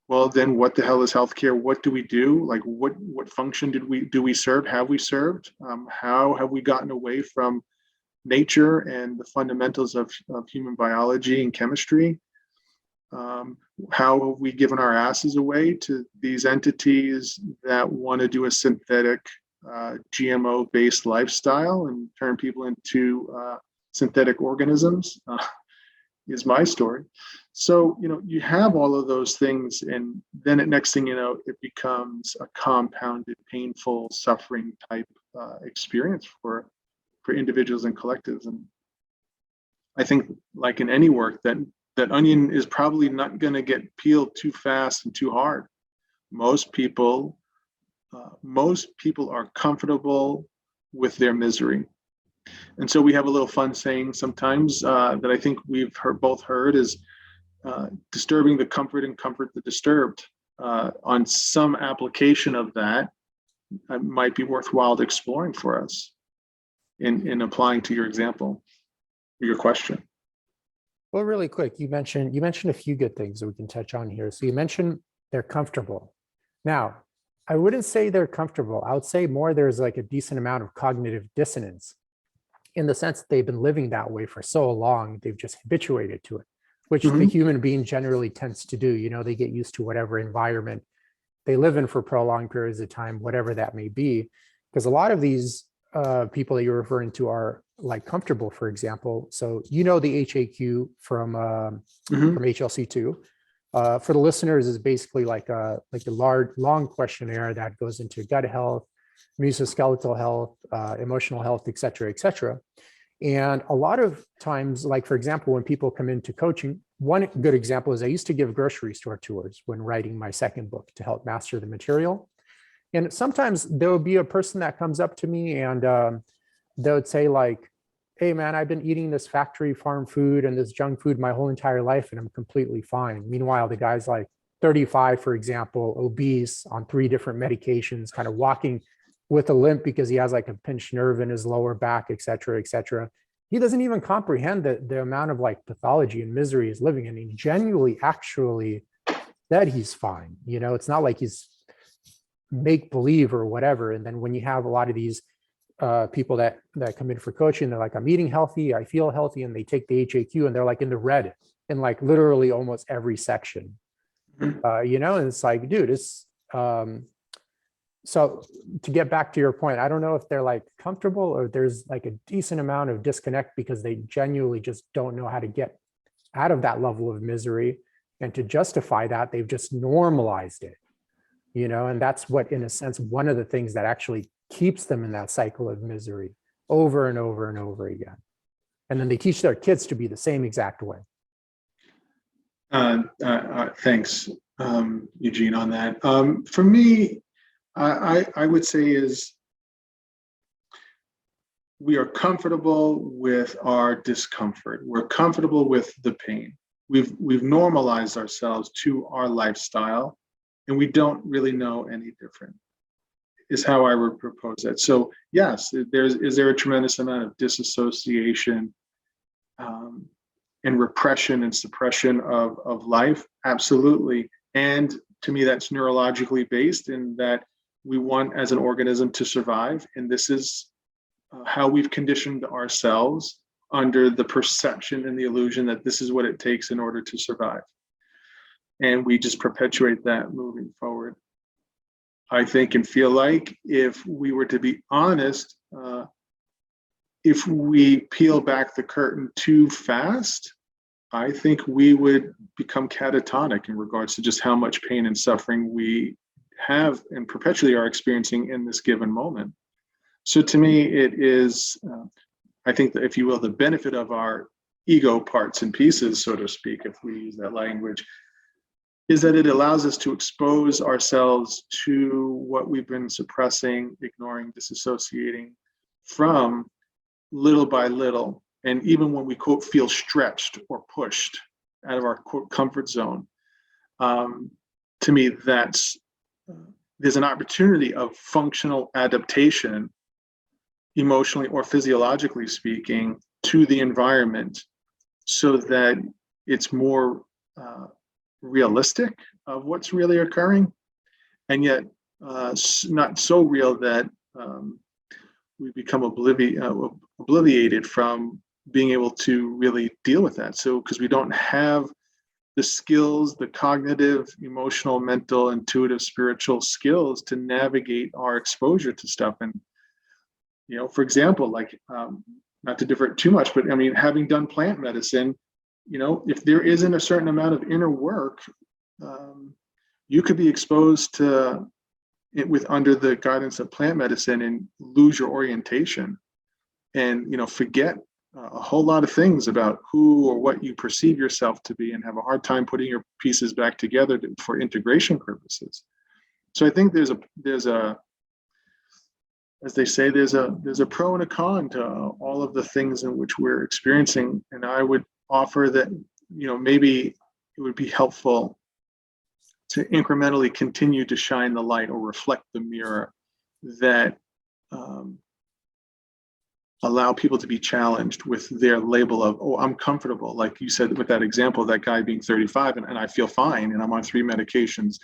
Well, then what the hell is healthcare? What do we do? Like what function do we serve? Have we served? How have we gotten away from nature and the fundamentals of human biology and chemistry? How have we given our asses away to these entities that want to do a synthetic GMO-based lifestyle and turn people into synthetic organisms? Is my story. So, you have all of those things, and then next thing you know, it becomes a compounded, painful, suffering type experience for individuals and collectives. And I think, like in any work, that onion is probably not going to get peeled too fast and too hard. Most people are comfortable with their misery. And so we have a little fun saying sometimes that I think we've both heard is disturbing the comfort and comfort the disturbed. On some application of that, it might be worthwhile exploring for us in applying to your example, your question. Well, really quick, you mentioned a few good things that we can touch on here. So you mentioned they're comfortable. Now, I wouldn't say they're comfortable. I would say more there's like a decent amount of cognitive dissonance, in the sense that they've been living that way for so long, they've just habituated to it, which the human being generally tends to do. They get used to whatever environment they live in for prolonged periods of time, whatever that may be. Because a lot of these people that you're referring to are like comfortable, for example. So the HAQ from HLC2. For the listeners, is basically like a long questionnaire that goes into gut health, musculoskeletal health, emotional health, et cetera, et cetera. And a lot of times, like, for example, when people come into coaching, one good example is I used to give grocery store tours when writing my second book to help master the material. And sometimes there will be a person that comes up to me and they would say like, hey man, I've been eating this factory farm food and this junk food my whole entire life and I'm completely fine. Meanwhile, the guy's like 35, for example, obese, on 3 different medications, kind of walking with a limp because he has like a pinched nerve in his lower back, et cetera, et cetera. He doesn't even comprehend the amount of like pathology and misery he's living in. He genuinely actually said he's fine. It's not like he's make believe or whatever. And then when you have a lot of these people that come in for coaching, they're like, I'm eating healthy, I feel healthy, and they take the HAQ and they're like in the red in like literally almost every section. And it's like, dude, it's so to get back to your point, I don't know if they're like comfortable or there's like a decent amount of disconnect because they genuinely just don't know how to get out of that level of misery. And to justify that, they've just normalized it, and that's what, in a sense, one of the things that actually keeps them in that cycle of misery over and over and over again. And then they teach their kids to be the same exact way. Thanks, Eugene, on that. For me, I would say is we are comfortable with our discomfort. We're comfortable with the pain. We've normalized ourselves to our lifestyle, and we don't really know any different, is how I would propose that. So yes, is there a tremendous amount of disassociation and repression and suppression of life? Absolutely. And to me, that's neurologically based in that we want as an organism to survive. And this is how we've conditioned ourselves under the perception and the illusion that this is what it takes in order to survive. And we just perpetuate that moving forward. I think and feel like if we were to be honest, if we peel back the curtain too fast, I think we would become catatonic in regards to just how much pain and suffering we have and perpetually are experiencing in this given moment. So to me, it is, I think that, if you will, the benefit of our ego parts and pieces, so to speak, if we use that language, is that it allows us to expose ourselves to what we've been suppressing, ignoring, disassociating from little by little. And even when we, quote, feel stretched or pushed out of our, quote, comfort zone, to me, that's, there's an opportunity of functional adaptation, emotionally or physiologically speaking, to the environment, so that it's more realistic of what's really occurring, and yet not so real that we become obliviated from being able to really deal with that. So because we don't have the skills, the cognitive, emotional, mental, intuitive, spiritual skills to navigate our exposure to stuff. And, you know, for example, like, not to divert too much, but I mean, having done plant medicine, you know, if there isn't a certain amount of inner work, you could be exposed to it with under the guidance of plant medicine and lose your orientation, and, you know, forget a whole lot of things about who or what you perceive yourself to be, and have a hard time putting your pieces back together for integration purposes. So I think there's a, as they say, there's a pro and a con to all of the things in which we're experiencing. And I would offer that, you know, maybe it would be helpful to incrementally continue to shine the light or reflect the mirror that allow people to be challenged with their label of, oh, I'm comfortable. Like you said with that example, that guy being 35 and I feel fine and I'm on 3 medications.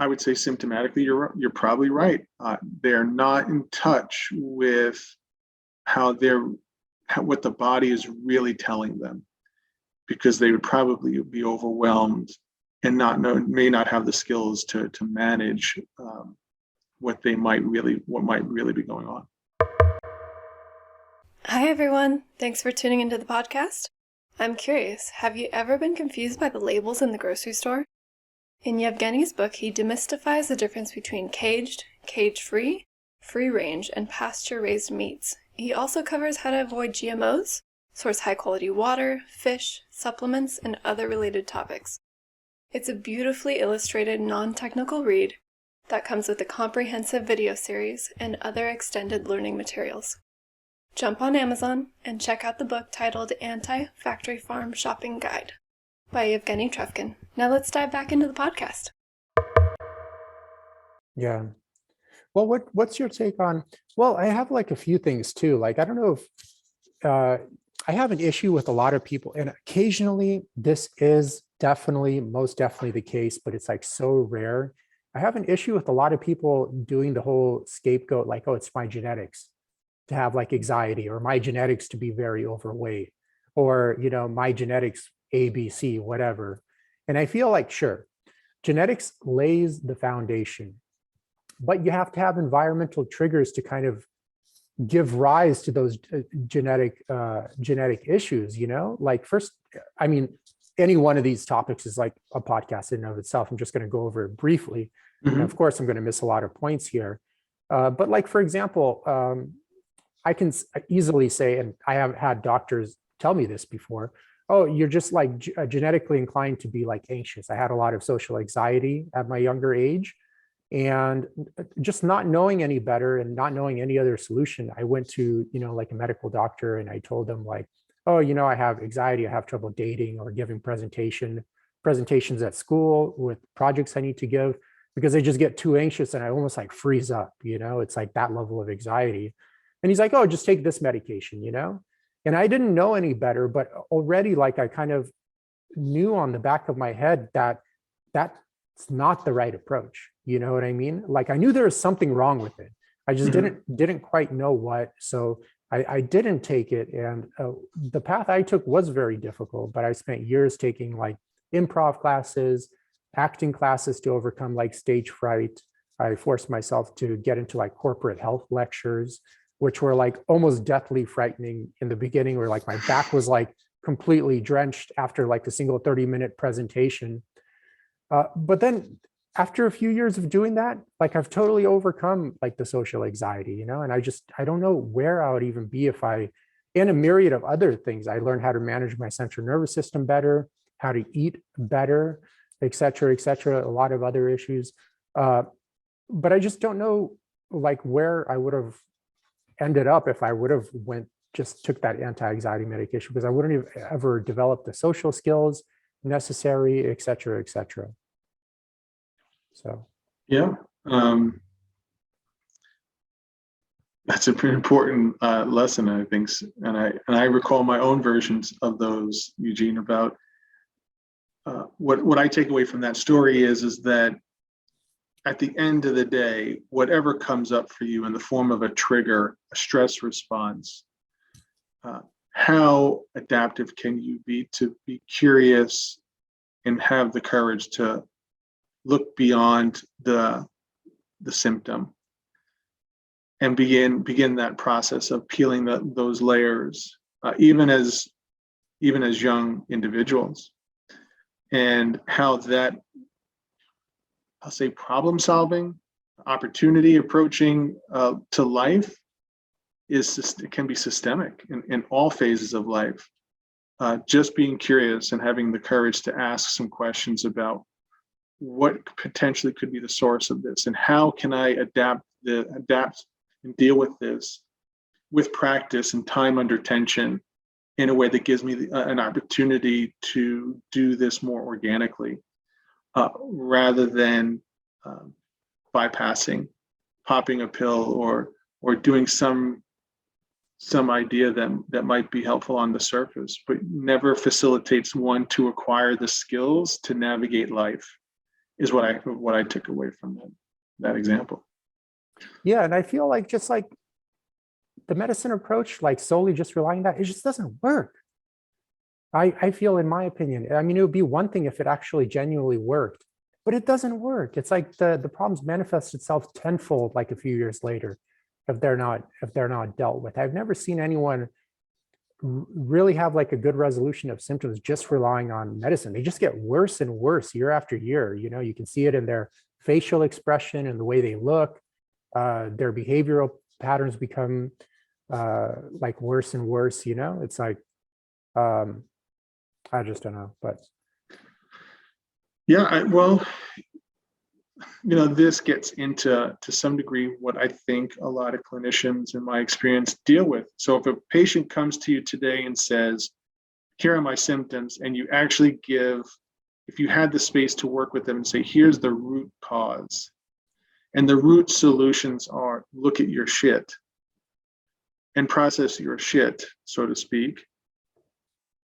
I would say symptomatically, you're probably right. They're not in touch with what the body is really telling them, because they would probably be overwhelmed and may not have the skills to manage what might really be going on. Hi everyone, thanks for tuning into the podcast. I'm curious, have you ever been confused by the labels in the grocery store? In Yevgeny's book, he demystifies the difference between caged, cage-free, free-range, and pasture-raised meats. He also covers how to avoid GMOs, source high-quality water, fish, supplements, and other related topics. It's a beautifully illustrated, non-technical read that comes with a comprehensive video series and other extended learning materials. Jump on Amazon and check out the book titled Anti-Factory Farm Shopping Guide by Eugene Trufkin. Now let's dive back into the podcast. Yeah. Well, what's your take on, well, I have like a few things too. Like, I don't know if I have an issue with a lot of people, and occasionally this is most definitely the case, but it's like so rare. I have an issue with a lot of people doing the whole scapegoat, like, oh, it's my genetics to have like anxiety, or my genetics to be very overweight, or, you know, my genetics ABC, whatever. And I feel like, sure, genetics lays the foundation, but you have to have environmental triggers to kind of give rise to those genetic issues, you know? Like, first, I mean, any one of these topics is like a podcast in and of itself. I'm just going to go over it briefly. And of course, I'm going to miss a lot of points here. But like, for example, I can easily say, and I have had doctors tell me this before, oh, you're just like genetically inclined to be like anxious. I had a lot of social anxiety at my younger age, and just not knowing any better and not knowing any other solution, I went to, you know, like a medical doctor, and I told them like, oh, you know, I have anxiety, I have trouble dating or giving presentations at school with projects I need to give, because I just get too anxious and I almost like freeze up, you know, it's like that level of anxiety. And he's like, oh, just take this medication, you know? And I didn't know any better, but already like I kind of knew on the back of my head that that's not the right approach. You know what I mean? Like, I knew there was something wrong with it. I just didn't quite know what. So I didn't take it. And the path I took was very difficult, but I spent years taking like improv classes, acting classes to overcome like stage fright, I forced myself to get into like corporate health lectures, which were like almost deathly frightening in the beginning, where like my back was like completely drenched after like a single 30-minute presentation. But then after a few years of doing that, like I've totally overcome like the social anxiety, you know, and I don't know where I would even be if in a myriad of other things. I learned how to manage my central nervous system better, how to eat better, et cetera, a lot of other issues. But I just don't know like where I would have ended up if I would have just took that anti-anxiety medication, because I wouldn't have ever developed the social skills necessary, et cetera, et cetera. So. Yeah. That's a pretty important lesson, I think. And I recall my own versions of those, Eugene, about what I take away from that story is that at the end of the day, whatever comes up for you in the form of a trigger, a stress response, how adaptive can you be to be curious and have the courage to look beyond the symptom and begin that process of peeling those layers, even as young individuals, and how that, I'll say, problem solving, opportunity approaching to life can be systemic in all phases of life. Just being curious and having the courage to ask some questions about what potentially could be the source of this, and how can I adapt and deal with this with practice and time under tension in a way that gives me an opportunity to do this more organically, rather than bypassing, popping a pill, or doing some idea that might be helpful on the surface, but never facilitates one to acquire the skills to navigate life, is what I took away from that example. Yeah, and I feel like just like the medicine approach, like solely just relying on that, it just doesn't work. I feel, in my opinion, I mean, it would be one thing if it actually genuinely worked, but it doesn't work. It's like the problems manifest itself tenfold like a few years later if they're not dealt with. I've never seen anyone really have like a good resolution of symptoms just relying on medicine. They just get worse and worse year after year. You know, you can see it in their facial expression and the way they look. Their behavioral patterns become like worse and worse. You know, it's like, I just don't know, but. Yeah, well, you know, this gets into, to some degree, what I think a lot of clinicians in my experience deal with. So if a patient comes to you today and says, here are my symptoms, and you actually if you had the space to work with them and say, here's the root cause, and the root solutions are look at your shit and process your shit, so to speak,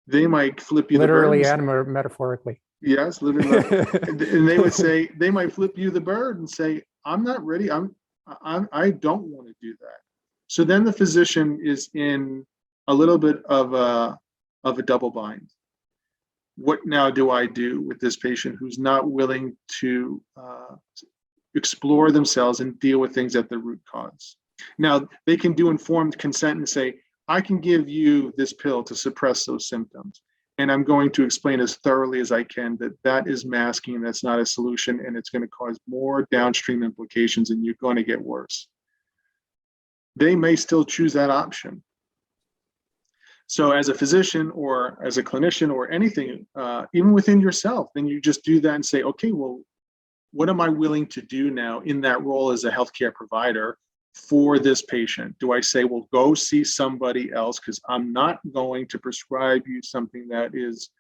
they might flip you literally the bird. And metaphorically. Yes, literally. And they would say, they might flip you the bird and say, I'm not ready. I don't want to do that. So then the physician is in a little bit of a double bind. What now do I do with this patient who's not willing to explore themselves and deal with things at the root cause? Now, they can do informed consent and say, I can give you this pill to suppress those symptoms. And I'm going to explain as thoroughly as I can that is masking, that's not a solution, and it's going to cause more downstream implications, and you're going to get worse. They may still choose that option. So as a physician or as a clinician or anything, even within yourself, then you just do that and say, okay, well, what am I willing to do now in that role as a healthcare provider for this patient? Do I say, well, go see somebody else because I'm not going to prescribe you something that is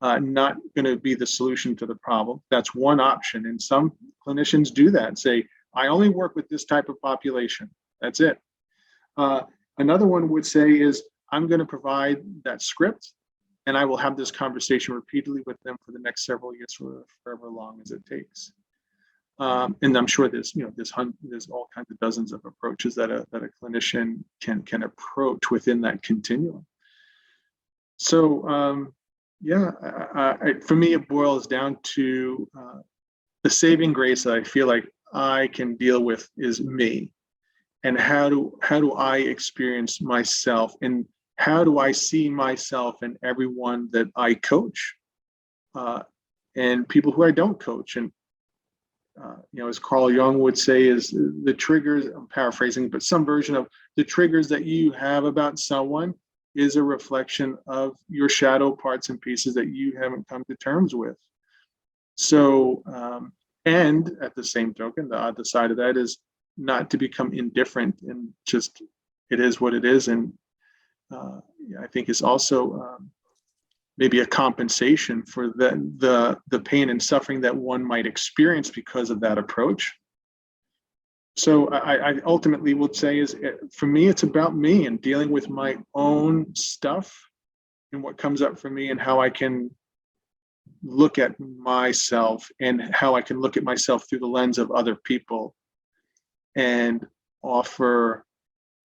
not going to be the solution to the problem? That's one option. And some clinicians do that and say, I only work with this type of population. That's it. Another one would say is, I'm going to provide that script and I will have this conversation repeatedly with them for the next several years, for however long as it takes. And I'm sure there's all kinds of dozens of approaches that a clinician can approach within that continuum. So for me, it boils down to the saving grace that I feel like I can deal with is me, and how do I experience myself, and how do I see myself in everyone that I coach, and people who I don't coach. And as Carl Jung would say, is the triggers, I'm paraphrasing, but some version of the triggers that you have about someone is a reflection of your shadow parts and pieces that you haven't come to terms with. So, and at the same token, the other side of that is not to become indifferent and just, it is what it is. And I think it's also maybe a compensation for the pain and suffering that one might experience because of that approach. So I ultimately would say is, for me, it's about me and dealing with my own stuff and what comes up for me, and how I can look at myself and how I can look at myself through the lens of other people and offer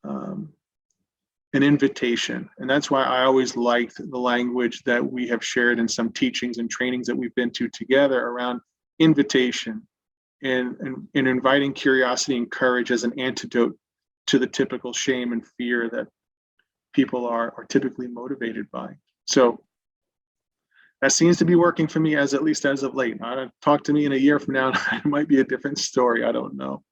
an invitation. And that's why I always liked the language that we have shared in some teachings and trainings that we've been to together around invitation and inviting curiosity and courage as an antidote to the typical shame and fear that people are typically motivated by. So that seems to be working for me, at least as of late. Talk to me in a year from now, it might be a different story. I don't know.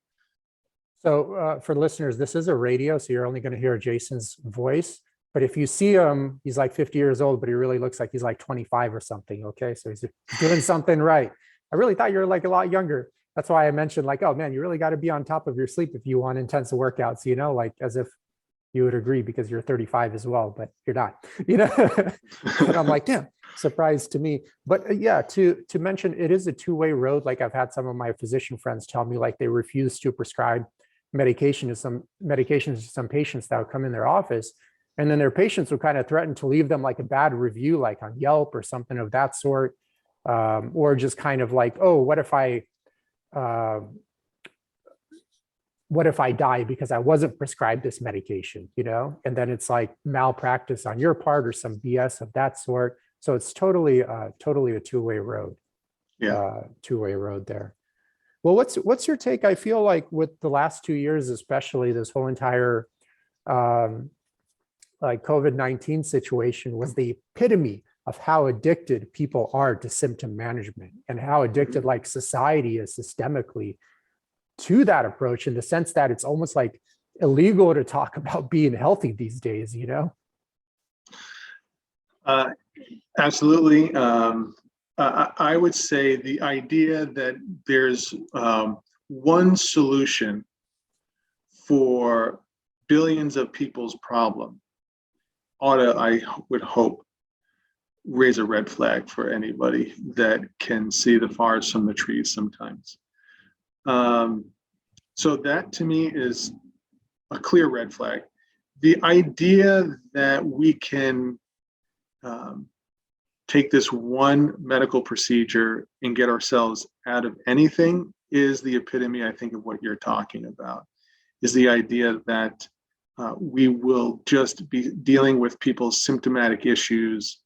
So for listeners, this is a radio, so you're only going to hear Jason's voice. But if you see him, he's like 50 years old, but he really looks like he's like 25 or something. Okay, so he's doing something right. I really thought you were like a lot younger. That's why I mentioned like, oh man, you really got to be on top of your sleep if you want intensive workouts, like as if you would agree because you're 35 as well, but you're not, And I'm like, damn, surprise to me. But yeah, to mention, it is a two-way road. Like I've had some of my physician friends tell me like they refuse to prescribe medications to some patients that would come in their office. And then their patients would kind of threaten to leave them like a bad review, like on Yelp or something of that sort. Or just kind of like, oh, what if I die because I wasn't prescribed this medication, and then it's like malpractice on your part or some BS of that sort. So it's totally a two-way road. Two-way road there. Well, what's your take? I feel like with the last 2 years, especially this whole entire like COVID-19 situation was the epitome of how addicted people are to symptom management and how addicted like society is systemically to that approach, in the sense that it's almost like illegal to talk about being healthy these days, Absolutely. I would say the idea that there's one solution for billions of people's problem ought to, I would hope, raise a red flag for anybody that can see the forest from the trees sometimes. So that to me is a clear red flag. The idea that we can take this one medical procedure and get ourselves out of anything is the epitome, I think, of what you're talking about, is the idea that we will just be dealing with people's symptomatic issues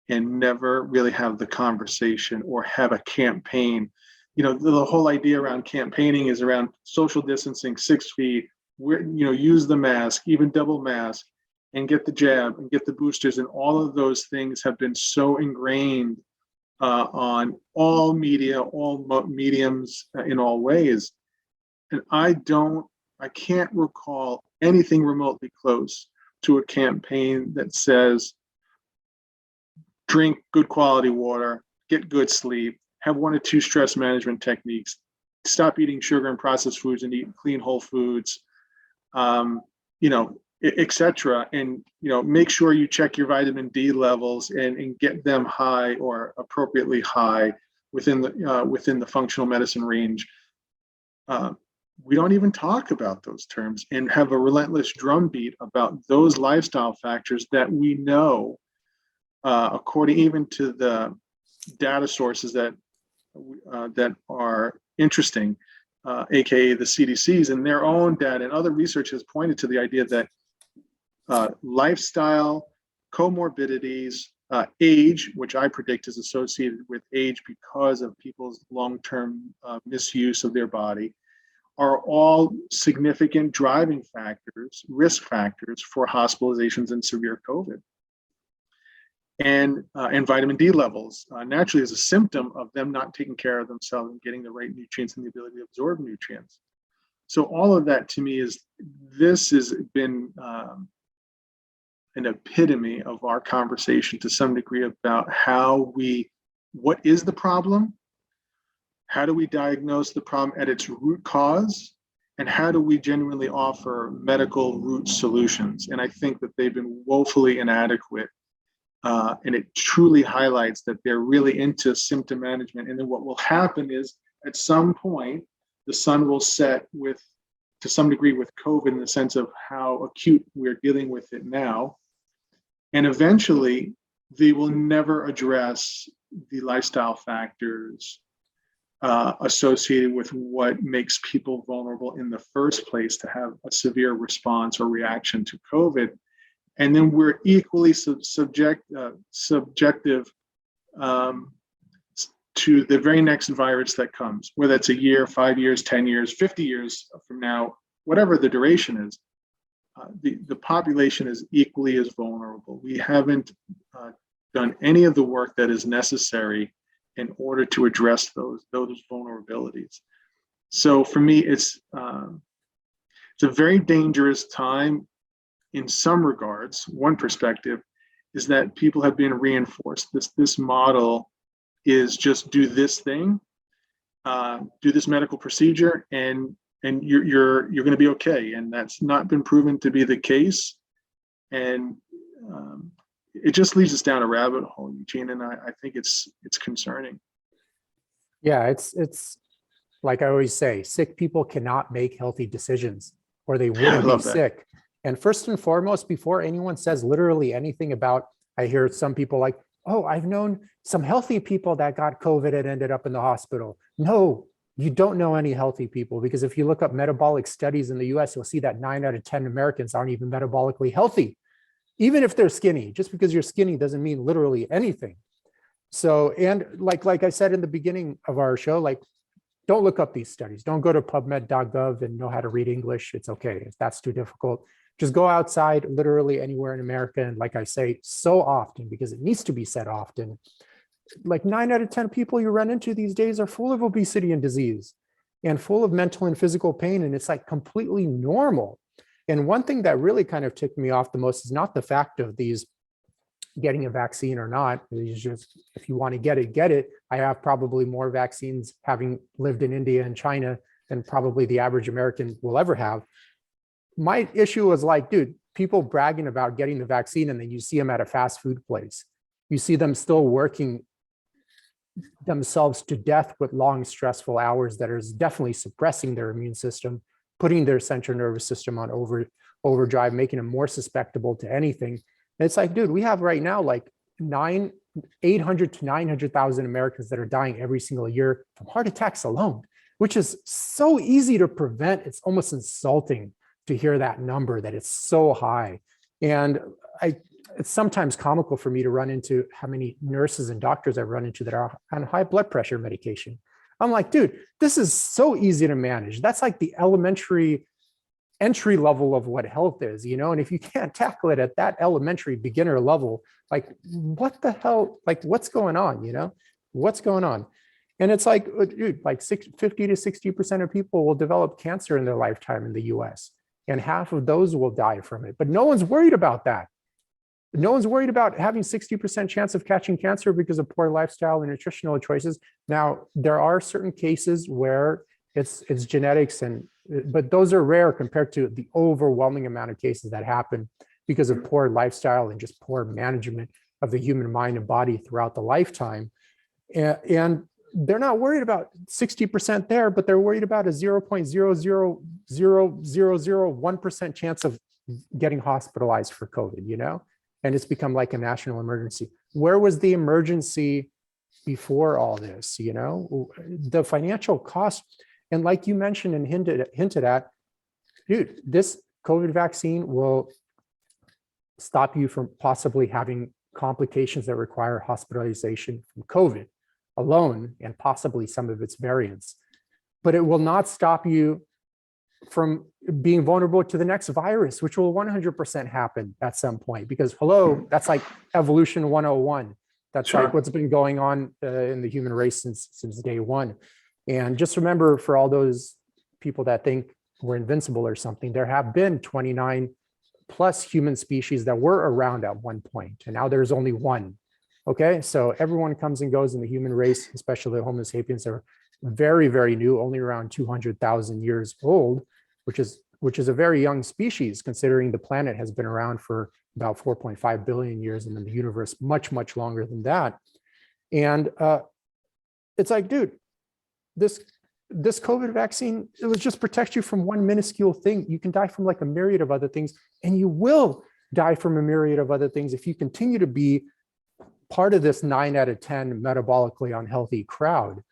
and never really have the conversation or have a campaign. The whole idea around campaigning is around social distancing, 6 feet, use the mask, even double mask, and get the jab and get the boosters. And all of those things have been so ingrained on all media, all mediums, in all ways. And I can't recall anything remotely close to a campaign that says, drink good quality water, get good sleep, have 1 or 2 stress management techniques, stop eating sugar and processed foods and eat clean whole foods, etc. And make sure you check your vitamin D levels and get them high or appropriately high within the functional medicine range. We don't even talk about those terms and have a relentless drumbeat about those lifestyle factors that we know, according even to the data sources that are interesting, aka the CDC's, and their own data and other research has pointed to the idea that lifestyle, comorbidities, age, which I predict is associated with age because of people's long-term misuse of their body, are all significant driving factors, risk factors for hospitalizations and severe COVID. And vitamin D levels naturally is a symptom of them not taking care of themselves and getting the right nutrients and the ability to absorb nutrients. So all of that to me this has been an epitome of our conversation to some degree about what is the problem? How do we diagnose the problem at its root cause? And how do we genuinely offer medical root solutions? And I think that they've been woefully inadequate. And it truly highlights that they're really into symptom management. And then what will happen is at some point, the sun will set to some degree with COVID in the sense of how acute we're dealing with it now. And eventually, they will never address the lifestyle factors associated with what makes people vulnerable in the first place to have a severe response or reaction to COVID. And then we're equally subjective to the very next virus that comes, whether it's a year, 5 years, 10 years, 50 years from now, whatever the duration is. The population is equally as vulnerable. We haven't done any of the work that is necessary in order to address those vulnerabilities. So for me, it's a very dangerous time in some regards. One perspective is that people have been reinforced. This model is just do this thing, do this medical procedure, and you're going to be okay. And that's not been proven to be the case. And it just leads us down a rabbit hole, Eugene, and I think it's concerning. Yeah, it's like I always say, sick people cannot make healthy decisions, or they wouldn't be sick. And first and foremost, before anyone says literally anything about, I hear some people like, oh, I've known some healthy people that got COVID and ended up in the hospital. No, you don't know any healthy people, because if you look up metabolic studies in the US, you'll see that 9 out of 10 Americans aren't even metabolically healthy. Even if they're skinny, just because you're skinny doesn't mean literally anything. So, and like I said in the beginning of our show, like, don't look up these studies. Don't go to pubmed.gov and know how to read English. It's okay if that's too difficult. Just go outside literally anywhere in America. And like I say so often, because it needs to be said often, like 9 out of 10 people you run into these days are full of obesity and disease and full of mental and physical pain. And it's like completely normal. And one thing that really kind of ticked me off the most is not the fact of these getting a vaccine or not. It's just, if you want to get it. I have probably more vaccines having lived in India and China than probably the average American will ever have. My issue was like, dude, people bragging about getting the vaccine, and then you see them at a fast food place. You see them still working themselves to death with long, stressful hours that is definitely suppressing their immune system, putting their central nervous system on overdrive, making them more susceptible to anything. And it's like, dude, we have right now like 800 to 900,000 Americans that are dying every single year from heart attacks alone, which is so easy to prevent. It's almost insulting to hear that number, that it's so high. And it's sometimes comical for me to run into how many nurses and doctors I've run into that are on high blood pressure medication. I'm like, dude, this is so easy to manage. That's like the elementary entry level of what health is, you know? And if you can't tackle it at that elementary beginner level, like what the hell, like what's going on, you know? What's going on? And it's like, dude, like 50 to 60% of people will develop cancer in their lifetime in the US, and half of those will die from it. But no one's worried about that. No one's worried about having 60% chance of catching cancer because of poor lifestyle and nutritional choices. Now, there are certain cases where it's genetics, but those are rare compared to the overwhelming amount of cases that happen because of poor lifestyle and just poor management of the human mind and body throughout the lifetime. And they're not worried about 60% there, but they're worried about a 0.00001% chance of getting hospitalized for COVID, you know? And it's become like a national emergency. Where was the emergency before all this, you know? The financial cost, and like you mentioned and hinted at, dude, this COVID vaccine will stop you from possibly having complications that require hospitalization from COVID alone, and possibly some of its variants. But it will not stop you from being vulnerable to the next virus, which will 100% happen at some point, because hello, that's like evolution 101. That's Sure. like what's been going on in the human race since day one. And just remember, for all those people that think we're invincible or something, there have been 29 plus human species that were around at one point, and now there's only one. Okay, so everyone comes and goes in the human race, especially the Homo sapiens are very, very new, only around 200,000 years old, which is a very young species, considering the planet has been around for about 4.5 billion years, and then the universe much, much longer than that. And it's like, dude, this COVID vaccine, it was just protect you from one minuscule thing. You can die from like a myriad of other things, and you will die from a myriad of other things if you continue to be part of this 9 out of 10 metabolically unhealthy crowd.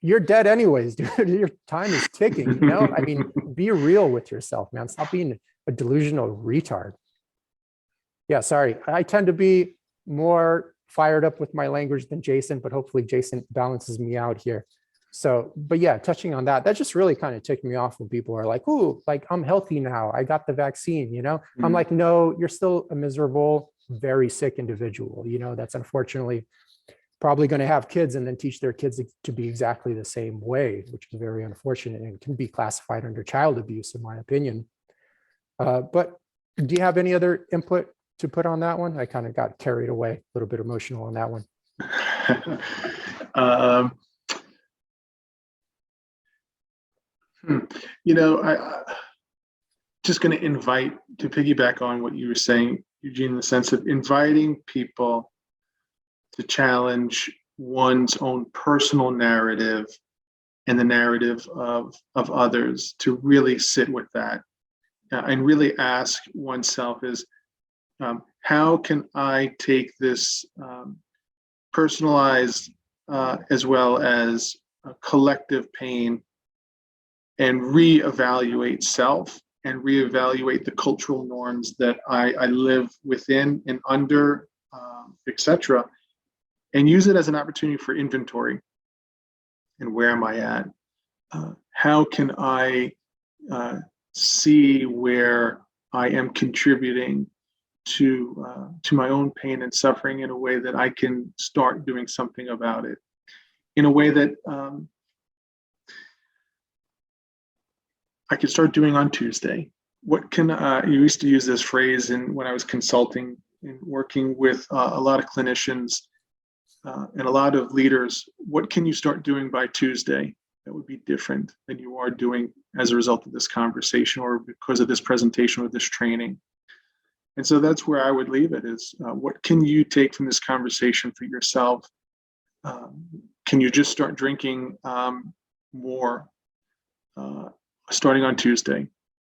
You're dead anyways, dude. Your time is ticking, you know? I mean, be real with yourself, man. Stop being a delusional retard. Yeah, sorry. I tend to be more fired up with my language than Jason, but hopefully Jason balances me out here. So, but yeah, touching on that, that just really kind of ticked me off when people are like, "Ooh, like I'm healthy now. I got the vaccine," you know? I'm like, no, you're still a miserable, very sick individual, you know, that's unfortunately probably going to have kids and then teach their kids to be exactly the same way, which is very unfortunate and can be classified under child abuse, in my opinion. But do you have any other input to put on that one? I kind of got carried away, a little bit emotional on that one. You know, I just going to invite to piggyback on what you were saying, Eugene, in the sense of inviting people to challenge one's own personal narrative and the narrative of others, to really sit with that and really ask oneself is, how can I take this personalized as well as collective pain and reevaluate self and reevaluate the cultural norms that I live within and under, etc., and use it as an opportunity for inventory. And where am I at? How can I see where I am contributing to my own pain and suffering in a way that I can start doing something about it, in a way that I could start doing on Tuesday. What can you used to use this phrase when I was consulting and working with a lot of clinicians and a lot of leaders. What can you start doing by Tuesday that would be different than you are doing as a result of this conversation or because of this presentation or this training? And so that's where I would leave it is, what can you take from this conversation for yourself? Can you just start drinking more starting on Tuesday,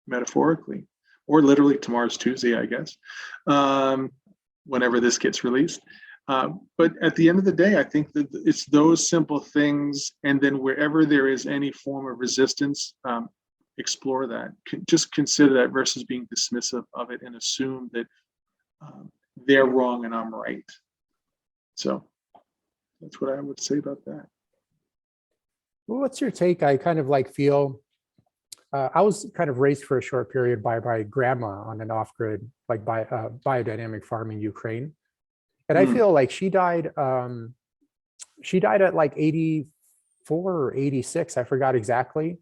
metaphorically, or literally tomorrow's Tuesday, I guess, whenever this gets released. But at the end of the day, I think that it's those simple things. And then wherever there is any form of resistance, explore that. Just consider that versus being dismissive of it and assume that they're wrong and I'm right. So that's what I would say about that. Well, what's your take? I kind of like feel, I was kind of raised for a short period by my grandma on an off-grid, like biodynamic farm in Ukraine. And I feel like she died at like 84 or 86, I forgot exactly,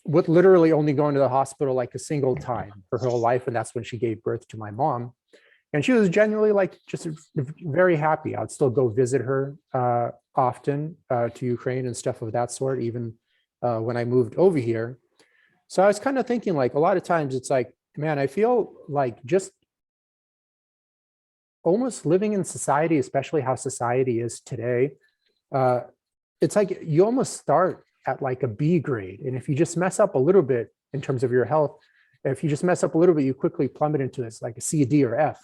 with literally only going to the hospital like a single time for her whole life. And that's when she gave birth to my mom. And she was genuinely like just very happy. I'd still go visit her often to Ukraine and stuff of that sort, even when I moved over here. So I was kind of thinking like a lot of times it's like, man, I feel like just almost living in society, especially how society is today, it's like you almost start at like a B grade. And if you just mess up a little bit in terms of your health, if you just mess up a little bit, you quickly plummet into this like a C, D, or F.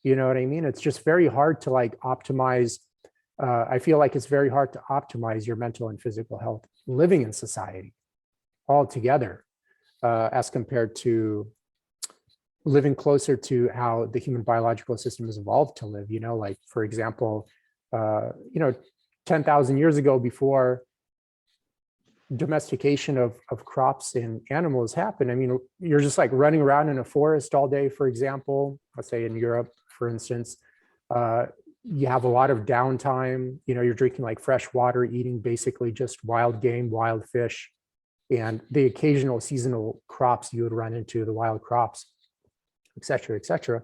You know what I mean? It's just very hard to like optimize. I feel like it's very hard to optimize your mental and physical health living in society altogether, as compared to living closer to how the human biological system has evolved to live. You know, like for example, 10,000 years ago, before domestication of crops and animals happen. I mean, you're just like running around in a forest all day, for example, let's say in Europe, for instance. You have a lot of downtime, you're drinking like fresh water, eating basically just wild game, wild fish, and the occasional seasonal crops you would run into, the wild crops, et cetera, et cetera.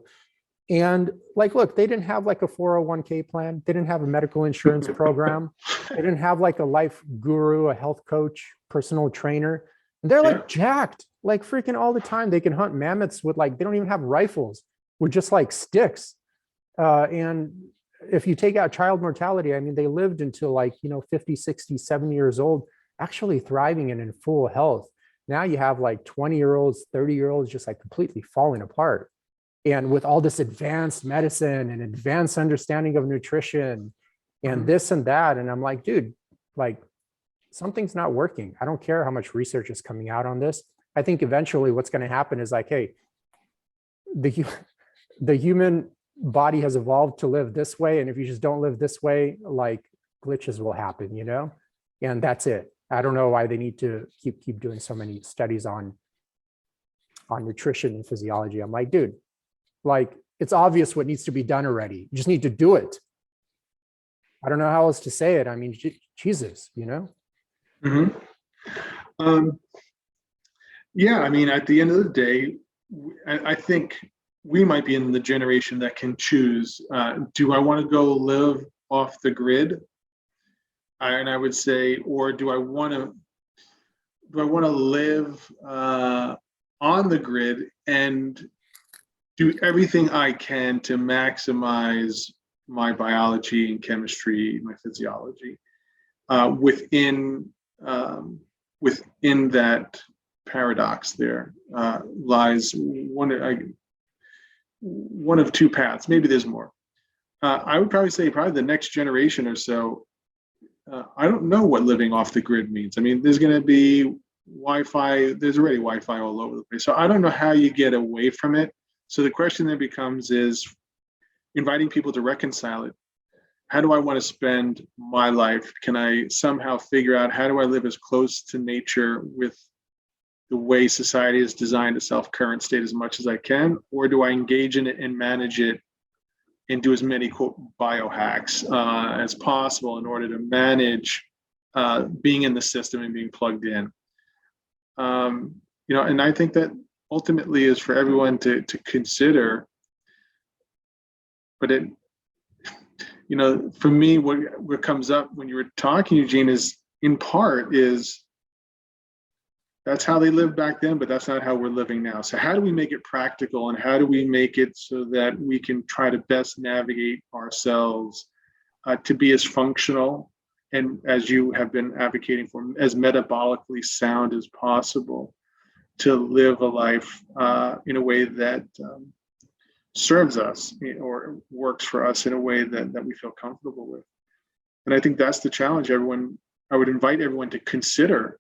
And like, look, they didn't have like a 401k plan. They didn't have a medical insurance program. They didn't have like a life guru, a health coach, personal trainer. And they're like jacked, like freaking all the time. They can hunt mammoths with like, they don't even have rifles, with just like sticks. And if you take out child mortality, I mean, they lived until like, 50, 60, 70 years old, actually thriving and in full health. Now you have like 20-year-olds, 30-year-olds just like completely falling apart. And with all this advanced medicine and advanced understanding of nutrition and this and that. And I'm like, dude, like something's not working. I don't care how much research is coming out on this. I think eventually what's going to happen is like, hey, the human body has evolved to live this way. And if you just don't live this way, like glitches will happen, and that's it. I don't know why they need to keep doing so many studies on nutrition and physiology. I'm like, dude, like it's obvious what needs to be done already. You just need to do it. I don't know how else to say it. I mean, Jesus, Mm-hmm. Yeah, I mean, at the end of the day, I think we might be in the generation that can choose. Do I want to go live off the grid? And I would say, or do I want to live on the grid and do everything I can to maximize my biology and chemistry, my physiology, within that paradox. There lies one of two paths. Maybe there's more. I would probably say the next generation or so. I don't know what living off the grid means. I mean, there's going to be Wi-Fi. There's already Wi-Fi all over the place. So I don't know how you get away from it. So the question then becomes is inviting people to reconcile it. How do I want to spend my life? Can I somehow figure out how do I live as close to nature with the way society is designed a self-current state as much as I can? Or do I engage in it and manage it and do as many quote biohacks as possible in order to manage being in the system and being plugged in? And I think that ultimately is for everyone to consider. But for me, what comes up when you were talking, Eugene, is in part is that's how they lived back then, but that's not how we're living now. So how do we make it practical, and how do we make it so that we can try to best navigate ourselves to be as functional and, as you have been advocating for, as metabolically sound as possible, to live a life in a way that serves us or works for us in a way that we feel comfortable with. And I think that's the challenge I would invite everyone to consider.